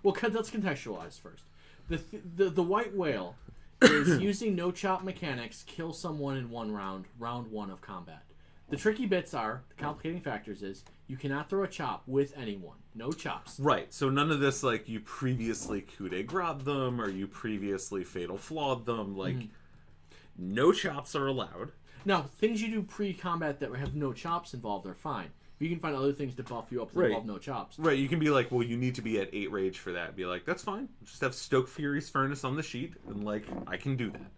Well, let's contextualize first. The white whale is using no chop mechanics, kill someone in one round, round 1 of combat. The tricky bits are, the complicating factors is, you cannot throw a chop with anyone. No chops. Right, so none of this, like, you previously coup de grace them, or you previously fatal flawed them, like, no chops are allowed. Now, things you do pre-combat that have no chops involved are fine. But you can find other things to buff you up that involve no chops. Right, you can be like, well, you need to be at 8 rage for that. Be like, that's fine. Just have Stoke Fury's Furnace on the sheet, and, like, I can do that.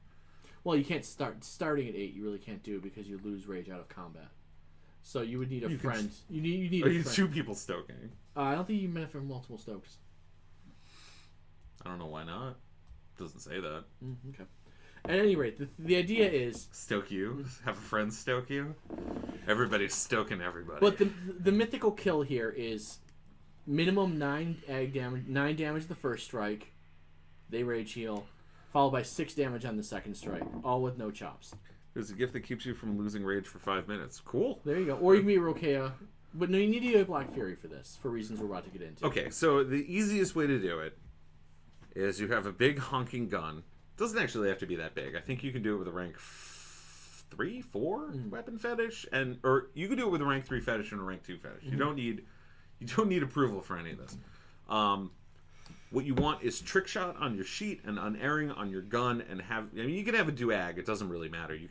Well, you can't starting at 8. You really can't do it because you lose rage out of combat. So you would need a friend. You need a friend. 2 people stoking. I don't think you meant for multiple stokes. I don't know why not. Doesn't say that. Okay. At any rate, the idea is stoke you. Have a friend stoke you. Everybody's stoking everybody. But the mythical kill here is minimum 9 egg damage, 9 damage the first strike. They rage heal, followed by 6 damage on the second strike, all with no chops. There's a gift that keeps you from losing rage for 5 minutes. Cool. There you go. Or you can be Rokea. But no, you need to get a Black Fury for this, for reasons we're about to get into. Okay, so the easiest way to do it is you have a big honking gun. Doesn't actually have to be that big. I think you can do it with a rank 3, 4 weapon fetish, or you can do it with a rank 3 fetish and a rank 2 fetish. You don't need approval for any of this. What you want is trick shot on your sheet and unerring on your gun, and you can have a duag. It doesn't really matter. You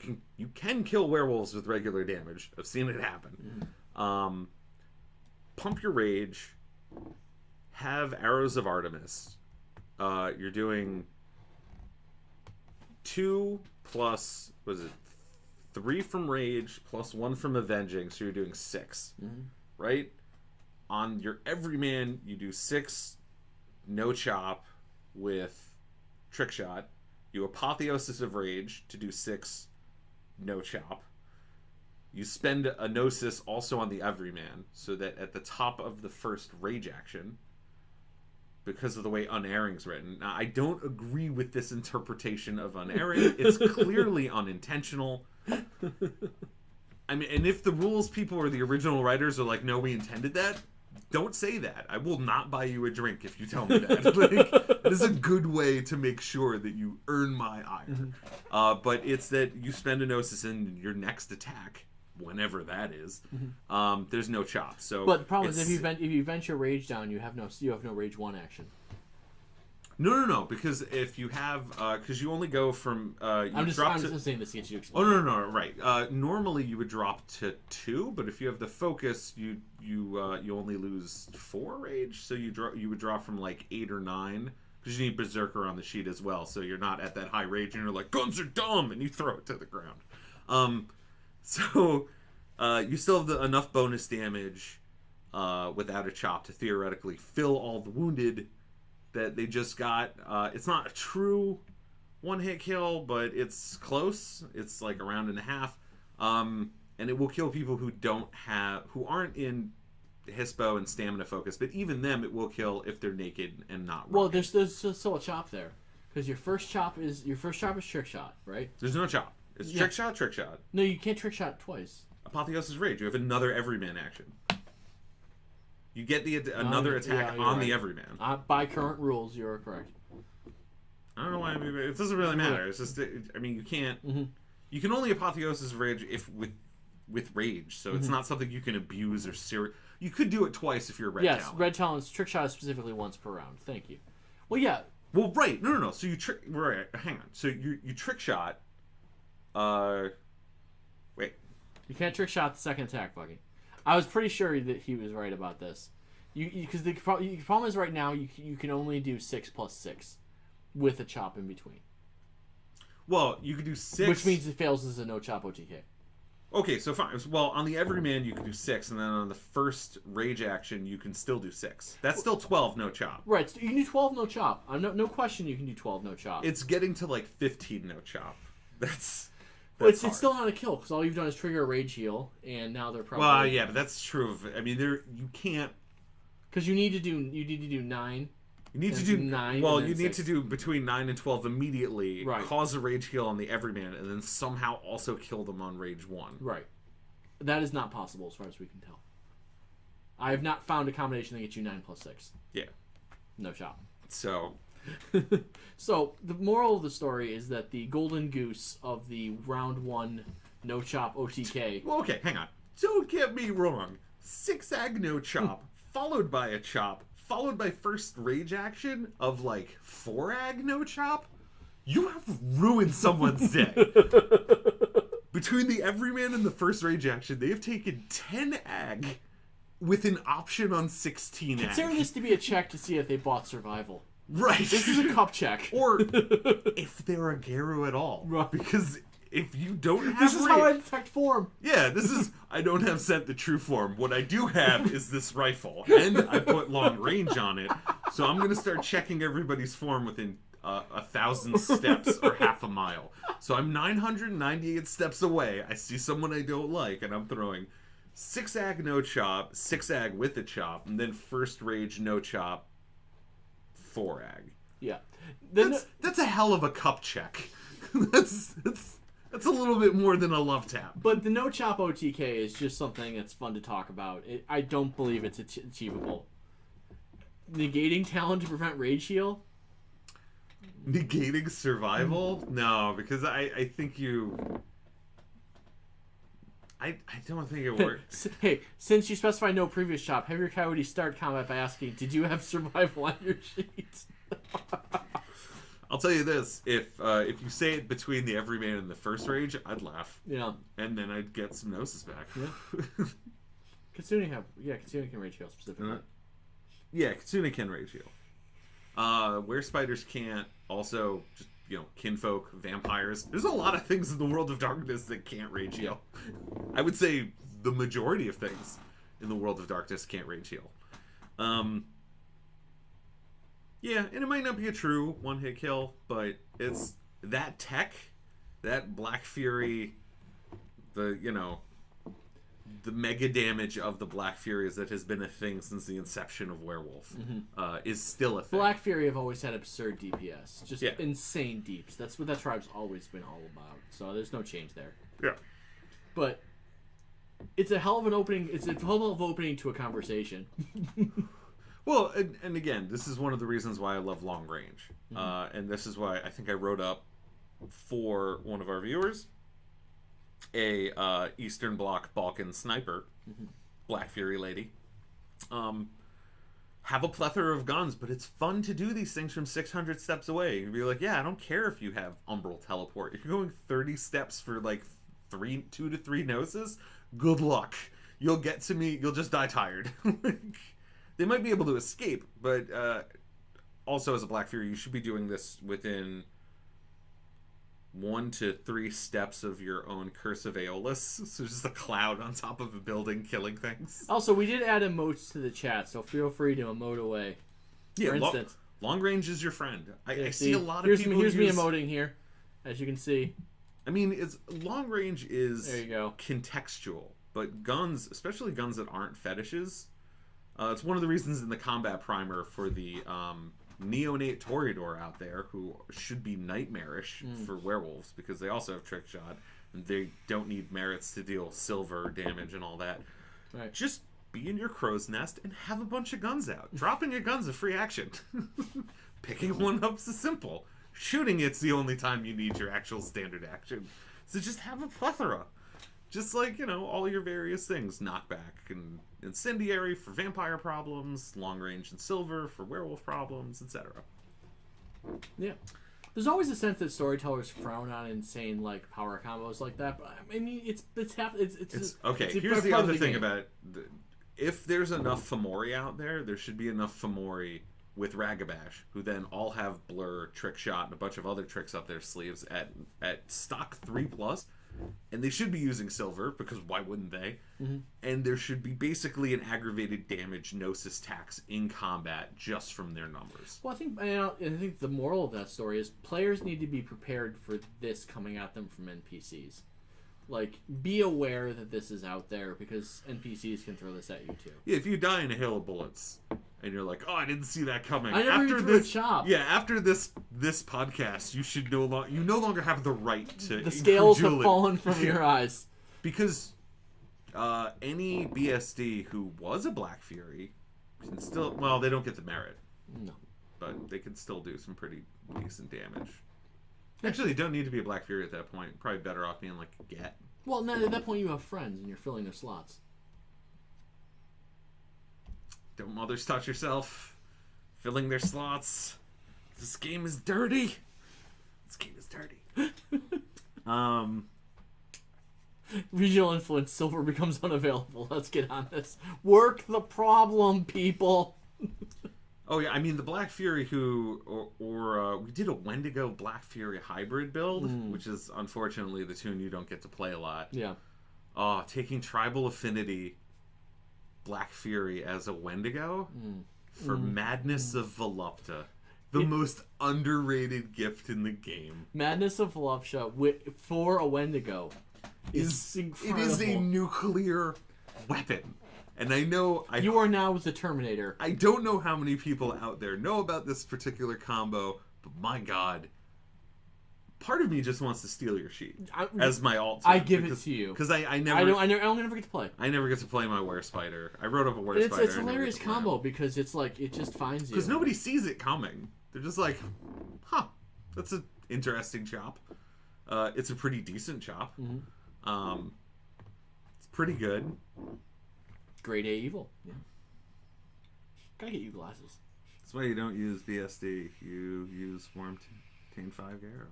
can kill werewolves with regular damage. I've seen it happen. Pump your rage. Have arrows of Artemis. You're doing 2 plus 3 from rage plus 1 from avenging, so you're doing 6. Right? On your everyman, you do 6 no chop with trick shot. You apotheosis of rage to do 6 no chop. You spend a gnosis also on the everyman, so that at the top of the first rage action, because of the way unerring's written. Now, I don't agree with this interpretation of unerring. It's clearly unintentional. I mean, and if the rules people or the original writers are like, no, we intended that, don't say that. I will not buy you a drink if you tell me that. Like, it is a good way to make sure that you earn my ire. But it's that you spend a gnosis in your next attack, whenever that is. There's no chop. So, but the problem is if you vent your rage down, you have no rage 1 action. No, because if you have, because you only go from, I'm just saying this gets you explained. Oh no, right. Normally you would drop to 2, but if you have the focus, you only lose 4 rage, so you would drop from like 8 or 9, because you need Berserker on the sheet as well, so you're not at that high rage, and you're like, guns are dumb, and you throw it to the ground. So you still have enough bonus damage without a chop to theoretically fill all the wounded that they just got. It's not a true 1-hit kill, but it's close. It's like a round and a half. And it will kill people who aren't in Hispo and stamina focus, but even them it will kill if they're naked and not running. Well, there's still a chop there. Because your first chop is trick shot, right? There's no chop. It's trick shot. No, you can't trick shot twice. Apotheosis Rage. You have another everyman action. You get another attack on the everyman. By current rules, you're correct. I don't know why. It doesn't really matter. It's just, I mean, you can't. You can only Apotheosis Rage if with rage, so it's not something you can abuse or You could do it twice if you're a red talent. Yes, red talents trick shot is specifically once per round. Thank you. Well, yeah. Well, right. No. So you trick. Right. Hang on. So you trick shot. Wait. You can't trick shot the second attack, Buggy. I was pretty sure that he was right about this. Because the problem is right now you can only do 6 plus 6 with a chop in between. Well, you could do 6, which means it fails as a no chop OTK. Okay, so fine. Well, on the everyman you can do 6, and then on the first rage action you can still do 6. That's still 12 no chop. Right, so you can do 12 no chop. No question you can do 12 no chop. It's getting to like 15 no chop. That's it's still not a kill because all you've done is trigger a rage heal, and now they're probably. Well, yeah, but that's true. I mean, you can't. Because you need to do 9. You need to do 9. Well, you need to do between 9 and 12 immediately. Right. Cause a rage heal on the everyman, and then somehow also kill them on rage 1. Right. That is not possible as far as we can tell. I have not found a combination that gets you 9 plus 6. Yeah. No chop. So. So the moral of the story is that the golden goose of the round 1 no chop OTK. Well, okay, hang on. Don't get me wrong. 6-ag no chop, followed by a chop, followed by first rage action of like 4-ag no chop. You have ruined someone's day. Between the everyman and the first rage action, they have taken 10-ag with an option on 16-ag. Consider this to be a check to see if they bought survival. Right. This is a cup check. Or if they're a Garu at all. Right. Because if you don't have This is how I detect form. Yeah, this is... I don't have sent the true form. What I do have is this rifle. And I put long range on it. So I'm going to start checking everybody's form within 1,000 steps or half a mile. So I'm 998 steps away. I see someone I don't like, and I'm throwing 6-ag no chop, 6-ag with a chop, and then first rage no chop, 4-ag. Yeah. That's a hell of a cup check. That's a little bit more than a love tap. But the no chop OTK is just something that's fun to talk about. I don't believe it's achievable. Negating talent to prevent rage heal? Negating survival? No, because I think you... I don't think it works. Hey, since you specify no previous chop, have your coyote start combat by asking, did you have survival on your sheet? I'll tell you this: if you say it between the everyman and the first rage, I'd laugh. Yeah. And then I'd get some gnosis back. Yeah. Kitsune can rage heal specifically. Yeah, Kitsune can rage heal. Where spiders can't, also just kinfolk, vampires. There's a lot of things in the world of darkness that can't rage heal. I would say the majority of things in the world of darkness can't rage heal. Yeah, and it might not be a true one-hit kill, but it's that tech, that Black Fury, the mega damage of the Black Furies that has been a thing since the inception of Werewolf is still a thing. Black Fury have always had absurd DPS, just insane deeps. That's what that tribe's always been all about. So there's no change there. Yeah, but it's a hell of an opening. It's a hell of an opening to a conversation. Well, and again, this is one of the reasons why I love long range, and this is why I think I wrote up for one of our viewers a Eastern Bloc Balkan sniper, Black Fury lady. Have a plethora of guns, but it's fun to do these things from 600 steps away. You'd be like, yeah, I don't care if you have Umbral Teleport. If you're going 30 steps for like 2 to 3 Gnosis, good luck. You'll get to me, you'll just die tired. They might be able to escape, but also as a Black Fury, you should be doing this within 1 to 3 steps of your own Curse of Aeolus. So just a cloud on top of a building killing things. Also, we did add emotes to the chat, so feel free to emote away. Yeah, for instance, long range is your friend. I see a lot of people Here's me emoting here, as you can see. I mean, long range is there you go. Contextual, but guns, especially guns that aren't fetishes, it's one of the reasons in the combat primer for the neonate Toreador out there who should be nightmarish for werewolves because they also have trick shot and they don't need merits to deal silver damage and all that. Right. Just be in your crow's nest and have a bunch of guns out. Dropping a gun's a free action. Picking one up's is simple. Shooting it's the only time you need your actual standard action. So just have a plethora. Just like, all your various things. Knockback and incendiary for vampire problems, long range and silver for werewolf problems, etc. Yeah. There's always a sense that storytellers frown on insane power combos like that, but I mean it's okay. Here's the other thing about it. If there's enough Fomori out there, there should be enough Fomori with Ragabash, who then all have blur, trick shot, and a bunch of other tricks up their sleeves at stock 3+. And they should be using silver, because why wouldn't they? And there should be basically an aggravated damage Gnosis tax in combat just from their numbers. Well, I think the moral of that story is players need to be prepared for this coming at them from NPCs. Be aware that this is out there, because NPCs can throw this at you too. Yeah, if you die in a hail of bullets, and you're like, oh, I didn't see that coming. I never even threw a chop. Yeah, after this podcast, you should no longer have the right to. The scales have fallen from your eyes. Because any BSD who was a Black Fury can still, they don't get the merit. No. But they can still do some pretty decent damage. Actually, you don't need to be a Black Fury at that point. Probably better off being like a Get. Well, now at that point you have friends and you're filling their slots. Don't mothers touch yourself. Filling their slots. This game is dirty. This game is dirty. Regional influence, silver becomes unavailable. Let's get on this. Work the problem, people. Oh yeah, I mean the Black Fury we did a Wendigo Black Fury hybrid build, which is unfortunately the tune you don't get to play a lot. Yeah. Taking Tribal Affinity Black Fury as a Wendigo for Madness of Volupta. The most underrated gift in the game. Madness of Volupta for a Wendigo is incredible. It is a nuclear weapon. And I know... You are now the Terminator. I don't know how many people out there know about this particular combo, but my god. Part of me just wants to steal your sheet as my alt. I give it to you. Because I never... I never get to play. I never get to play my Werespider. I wrote up a Werespider. It's a hilarious combo because it's it just finds you. Because nobody sees it coming. They're just like, huh, that's an interesting chop. It's a pretty decent chop. It's pretty good. Grade A evil. Yeah. Gotta get you glasses. That's why you don't use BSD. You use Wormtained 5 Garu.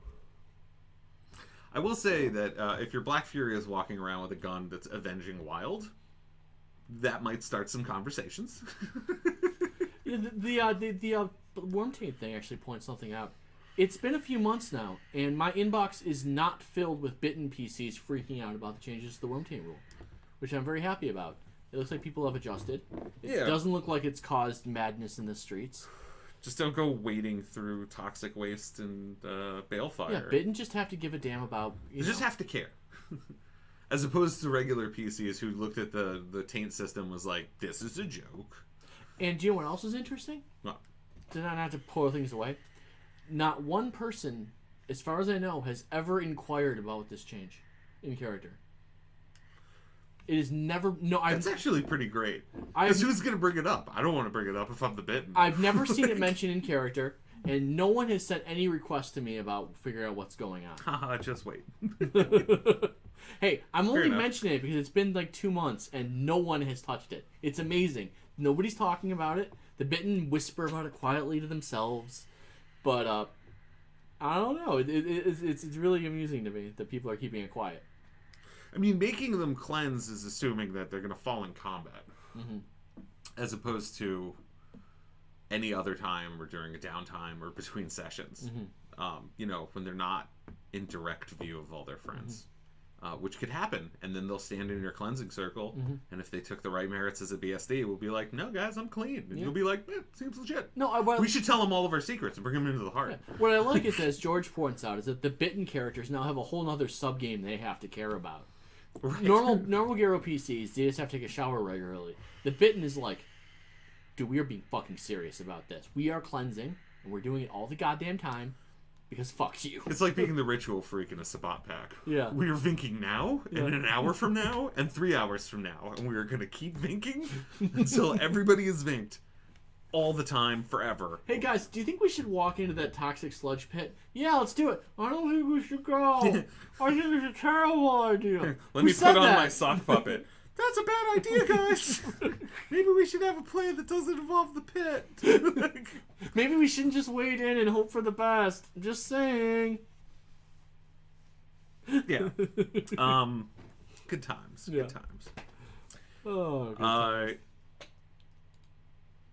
I will say that if your Black Fury is walking around with a gun that's avenging wild, that might start some conversations. The Wormtained thing actually points something out. It's been a few months now, and my inbox is not filled with bitten PCs freaking out about the changes to the Wormtained rule, which I'm very happy about. It looks like people have adjusted. It doesn't look like it's caused madness in the streets. Just don't go wading through toxic waste and balefire. Yeah, Bitten just have to give a damn about... You just have to care. As opposed to regular PCs who looked at the taint system was like, this is a joke. And do you know what else is interesting? What? To not to pull things away. Not one person, as far as I know, has ever inquired about this change in character. It is never... No, That's actually pretty great. Because who's going to bring it up? I don't want to bring it up if I'm the Bitten. I've never seen it mentioned in character, and no one has sent any request to me about figuring out what's going on. Haha, just wait. Hey, I'm only mentioning it because it's been like 2 months, and no one has touched it. It's amazing. Nobody's talking about it. The Bitten whisper about it quietly to themselves. But, I don't know. It's really amusing to me that people are keeping it quiet. I mean, making them cleanse is assuming that they're going to fall in combat. Mm-hmm. As opposed to any other time or during a downtime or between sessions. Mm-hmm. When they're not in direct view of all their friends. Which could happen. And then they'll stand in your cleansing circle. Mm-hmm. And if they took the right merits as a BSD, we'll be like, no, guys, I'm clean. And you'll be like, seems legit. No, we should tell them all of our secrets and bring them into the heart. Yeah. What I like is, as George points out, is that the Bitten characters now have a whole other sub-game they have to care about. Right. Normal Garu PCs, they just have to take a shower regularly. The Bitten is like, dude, we are being fucking serious about this. We are cleansing, and we're doing it all the goddamn time, because fuck you. It's like being the ritual freak in a Sabat pack. Yeah. We are vinking now, and an hour from now, and 3 hours from now, and we are going to keep vinking until everybody is vinked. All the time, forever. Hey guys, do you think we should walk into that toxic sludge pit? Yeah, let's do it. I don't think we should go. I think it's a terrible idea. Let me put on my sock puppet. That's a bad idea, guys. Maybe we should have a plan that doesn't involve the pit. Maybe we shouldn't just wade in and hope for the best. Just saying. Yeah. Good times. Yeah. Good times. Oh, good times.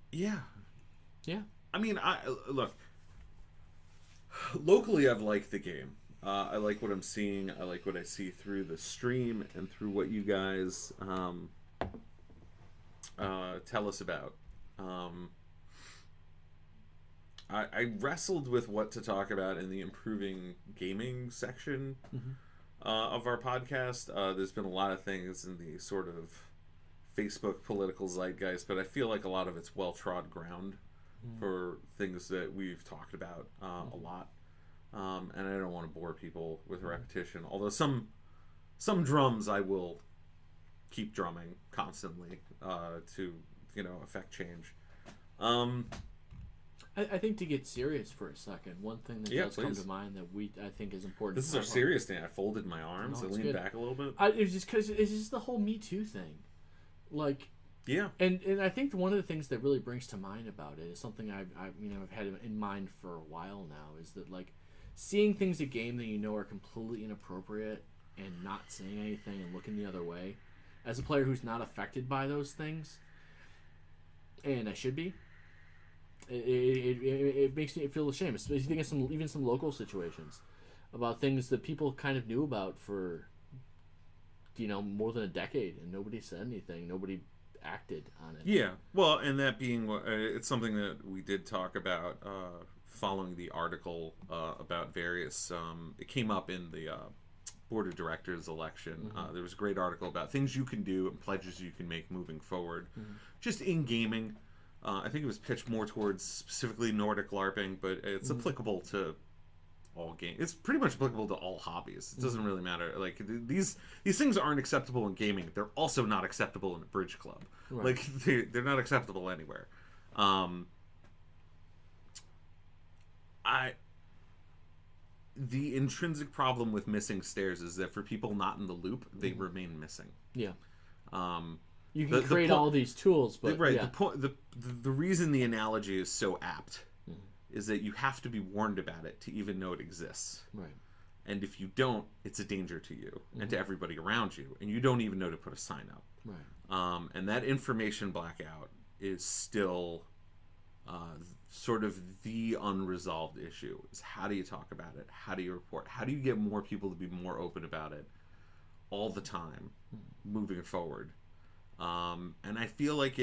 Yeah. Yeah. I mean, look. Locally, I've liked the game. I like what I'm seeing. I like what I see through the stream and through what you guys tell us about. I wrestled with what to talk about in the improving gaming section of our podcast. There's been a lot of things in the sort of Facebook political zeitgeist, but I feel like a lot of it's well-trod ground for things that we've talked about a lot. And I don't want to bore people with repetition, although some drums I will keep drumming constantly to affect change. I think to get serious for a second, one thing that does come to mind that I think is important. This is our serious thing. I folded my arms. I leaned back a little bit. It's just because it's just the whole Me Too thing. Like, yeah, and I think one of the things that really brings to mind about it is something I've had in mind for a while now, is that like seeing things at game that you know are completely inappropriate and not saying anything and looking the other way, as a player who's not affected by those things, and I should be. It makes me feel ashamed. Especially think of even some local situations about things that people kind of knew about for more than a decade, and nobody said anything. Nobody acted on it. Yeah, well, and that being it's something that we did talk about following the article about various. It came up in the board of directors election. There was a great article about things you can do and pledges you can make moving forward, just in gaming. I think it was pitched more towards specifically Nordic LARPing, but it's applicable to all games. It's pretty much applicable to all hobbies. It doesn't really matter. Like these things aren't acceptable in gaming. They're also not acceptable in a bridge club. Right. Like they're not acceptable anywhere. The intrinsic problem with missing stairs is that for people not in the loop, they remain missing. Yeah. You can create all these tools, but right. Yeah. The reason the analogy is so apt is that you have to be warned about it to even know it exists. Right. And if you don't, it's a danger to you and to everybody around you, and you don't even know to put a sign up. Right. And that information blackout is still sort of the unresolved issue. Is how do you talk about it? How do you report? How do you get more people to be more open about it all the time moving forward? And I feel like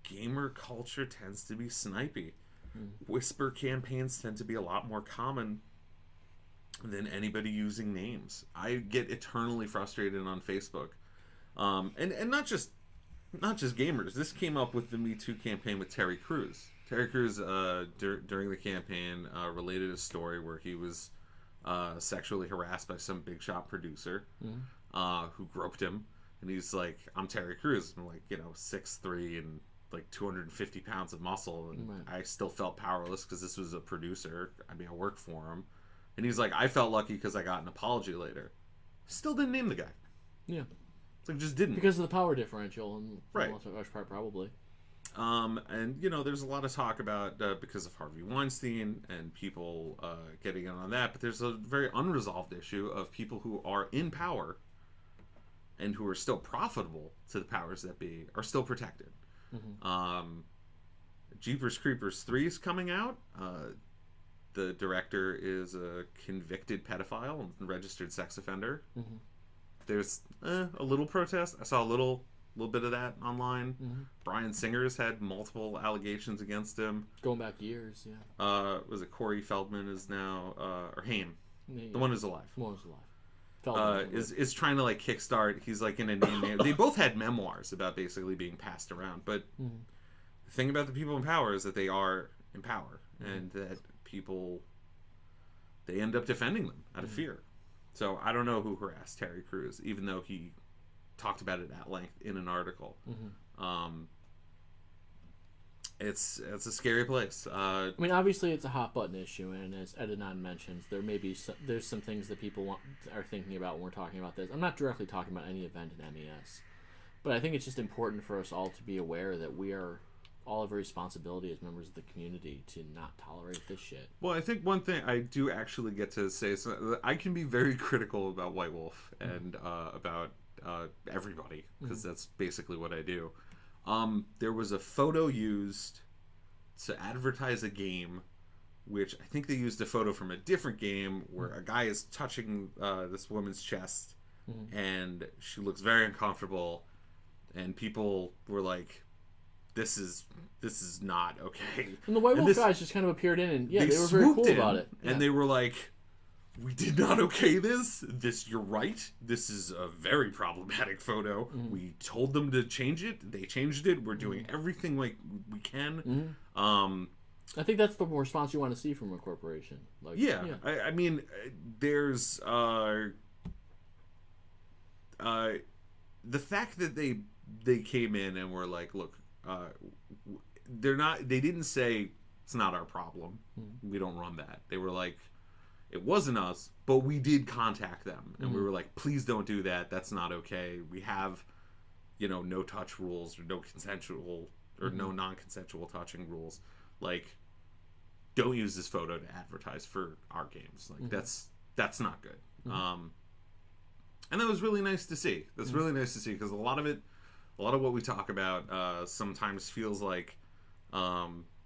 gamer culture tends to be snipey. Whisper campaigns tend to be a lot more common than anybody using names. I get eternally frustrated on Facebook, and not just gamers. This came up with the Me Too campaign with Terry Crews. Terry Crews, during the campaign, related a story where he was sexually harassed by some big shot producer who groped him, and he's like, "I'm Terry Crews. I'm like, 6'3" and like 250 pounds of muscle, and I still felt powerless because this was a producer. I mean, I worked for him." And he's like, "I felt lucky because I got an apology later." Still didn't name the guy. Yeah. It's like, just didn't. Because of the power differential, and right. Part probably. And, there's a lot of talk about, because of Harvey Weinstein and people getting in on that, but there's a very unresolved issue of people who are in power and who are still profitable to the powers that be are still protected. Jeepers Creepers 3 is coming out. The director is a convicted pedophile and registered sex offender. There's a little protest. I saw a little bit of that online. Bryan Singer's had multiple allegations against him. Going back years, yeah. Was it Corey Feldman is now, or Haim? Yeah. The one who's alive. One who's alive. Feldman, is trying to like kickstart. He's like in a name. They both had memoirs about basically being passed around. But the thing about the people in power is that they are in power, and that people, they end up defending them out of fear. So I don't know who harassed Terry Crews, even though he talked about it at length in an article. It's a scary place. I mean, obviously it's a hot button issue, and as Renown mentions, there's some things that people are thinking about when we're talking about this. I'm not directly talking about any event in MES, but I think it's just important for us all to be aware that we are all have a responsibility as members of the community to not tolerate this shit. Well, I think one thing I do actually get to say, so I can be very critical about White Wolf and about everybody, because that's basically what I do. There was a photo used to advertise a game, which I think they used a photo from a different game where a guy is touching this woman's chest, and she looks very uncomfortable, and people were like, this is not okay. And the White Wolf guys just kind of appeared in, and they were very cool about it. And they were like, "We did not okay this. You're right. This is a very problematic photo. We told them to change it. They changed it. We're doing everything like we can." I think that's the response you want to see from a corporation. Like, I mean, there's the fact that they came in and were like, "Look, they didn't say it's not our problem. We don't run that." They were like, "It wasn't us, but we did contact them." And we were like, "Please don't do that. That's not okay. We have, no touch rules or no consensual or no non-consensual touching rules. Like, don't use this photo to advertise for our games. Like, that's not good." And that was really nice to see. That's really nice to see, because a lot of what we talk about sometimes feels like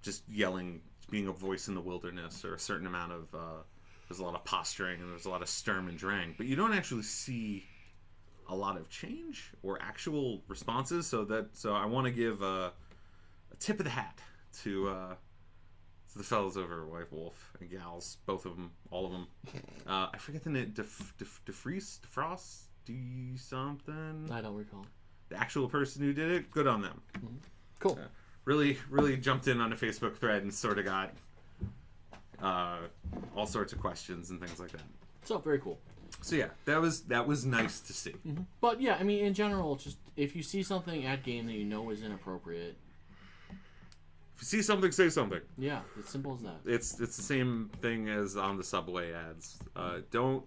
just yelling, being a voice in the wilderness, or a certain amount of there's a lot of posturing and there's a lot of Sturm and Drang, but you don't actually see a lot of change or actual responses. So I want to give a tip of the hat to the fellas over at White Wolf and gals, both of them, all of them. I forget the name. DeFrost, do something. I don't recall. The actual person who did it, good on them. Cool. Really, really jumped in on a Facebook thread and sort of got all sorts of questions and things like that. So very cool. So yeah, that was nice to see. But yeah, I mean, in general, just if you see something at game that you know is inappropriate, if you see something, say something. Yeah, it's simple as that. It's the same thing as on the subway ads. Don't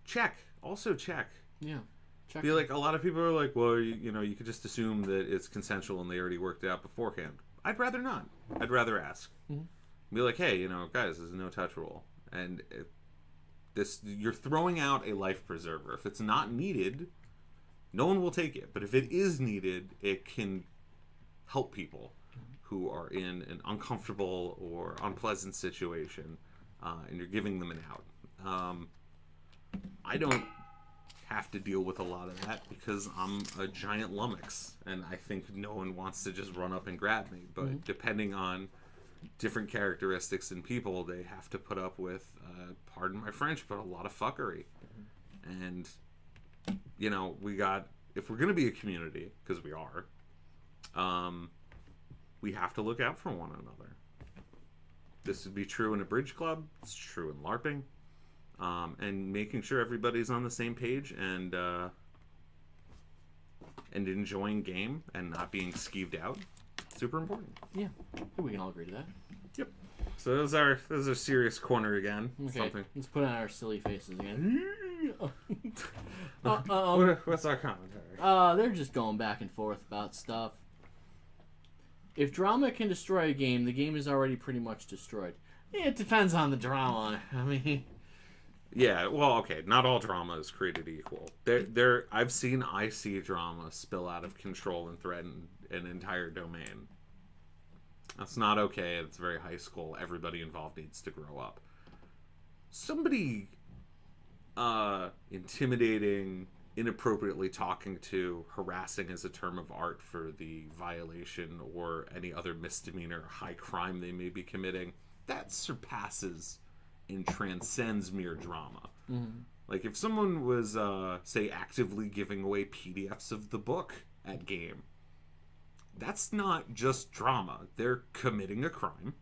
check. Also check. Yeah. I feel like a lot of people are like, well, you could just assume that it's consensual and they already worked it out beforehand. I'd rather not. I'd rather ask. Be like, hey, guys, there's a no touch rule, and you're throwing out a life preserver. If it's not needed, no one will take it. But if it is needed, it can help people who are in an uncomfortable or unpleasant situation, and you're giving them an out. I don't have to deal with a lot of that because I'm a giant lummox, and I think no one wants to just run up and grab me. But depending on different characteristics in people, they have to put up with, pardon my French, but a lot of fuckery. And, you know, if we're going to be a community, because we are, we have to look out for one another. This would be true in a bridge club. It's true in LARPing. And making sure everybody's on the same page and enjoying game and not being skeeved out. Super important. Yeah, we can all agree to that. Yep. So those are serious corner again. Okay, Something. let's put on our silly faces again. What's our commentary? They're just going back and forth about stuff. If drama can destroy a game, the game is already pretty much destroyed. Yeah, it depends on the drama. I mean... Yeah, well, okay, not all drama is created equal. I've seen IC drama spill out of control and threaten an entire domain. That's not okay. It's very high school. Everybody involved needs to grow up. Somebody intimidating, inappropriately talking to, harassing as a term of art for the violation or any other misdemeanor or high crime they may be committing, that surpasses and transcends mere drama. Mm-hmm. Like if someone was, say, actively giving away PDFs of the book at game, that's not just drama. They're committing a crime,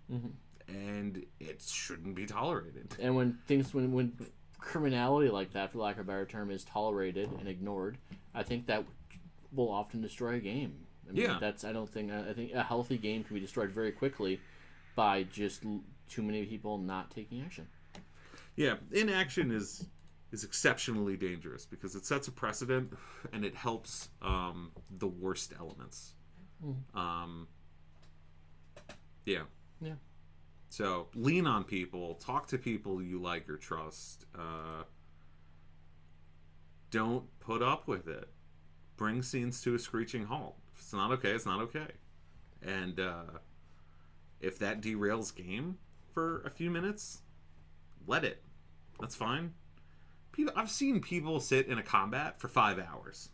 and it shouldn't be tolerated. And when criminality like that, for lack of a better term, is tolerated and ignored, I think that will often destroy a game. I mean, I think a healthy game can be destroyed very quickly by just too many people not taking action. Yeah, inaction is exceptionally dangerous because it sets a precedent and it helps the worst elements. Yeah. So lean on people, talk to people you like or trust. Don't put up with it. Bring scenes to a screeching halt. If it's not okay, it's not okay. And if that derails game for a few minutes, let it. That's fine. I've seen people sit in a combat for 5 hours.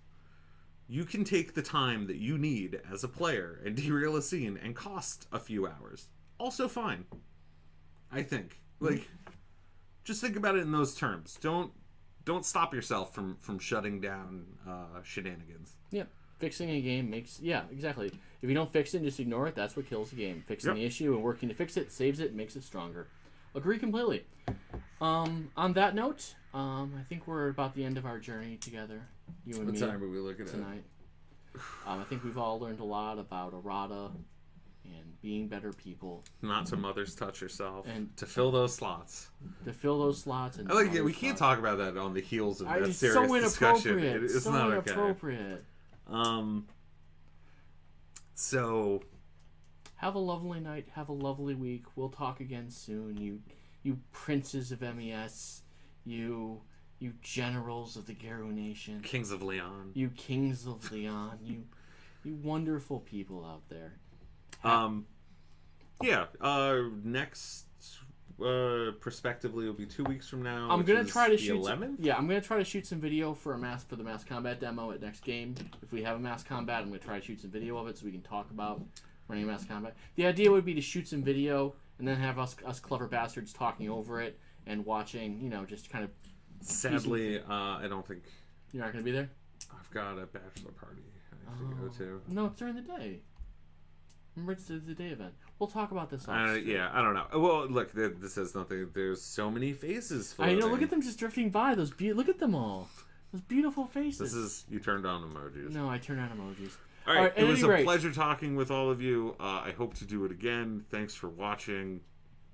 You can take the time that you need as a player and derail a scene and cost a few hours. Also fine. I think. Like, just think about it in those terms. Don't stop yourself from shutting down shenanigans. Yeah. Fixing a game makes... Yeah, exactly. If you don't fix it and just ignore it, that's what kills the game. Fixing the issue and working to fix it saves it, makes it stronger. Agree completely. On that note, I think we're about the end of our journey together. You and me. What time are we looking tonight? I think we've all learned a lot about ERRATA and being better people. Not to mother's touch yourself. And to fill those slots. To fill those slots. And I like it. We can't talk about that on the heels of that serious so discussion. It's so not inappropriate. Okay. So... Have a lovely night. Have a lovely week. We'll talk again soon. You princes of MES. You generals of the Garu Nation. Kings of Leon. You kings of Leon. You wonderful people out there. Next prospectively will be 2 weeks from now. I'm gonna try to shoot 11th? I'm gonna try to shoot some video for the mass combat demo at next game. If we have a mass combat, I'm gonna try to shoot some video of it so we can talk about running a mass combat. The idea would be to shoot some video and then have us clever bastards talking over it and watching, just kind of... Sadly, I don't think... You're not going to be there? I've got a bachelor party I have to go to. No, it's during the day. Remember, it's the day event. We'll talk about this I don't know. Well, look, this has nothing... There's so many faces floating. I know, look at them just drifting by. Look at them all. Those beautiful faces. You turned on emojis. No, I turned on emojis. All right, it was a pleasure talking with all of you. I hope to do it again. Thanks for watching.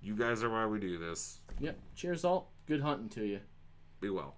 You guys are why we do this. Yep. Cheers, all. Good hunting to you. Be well.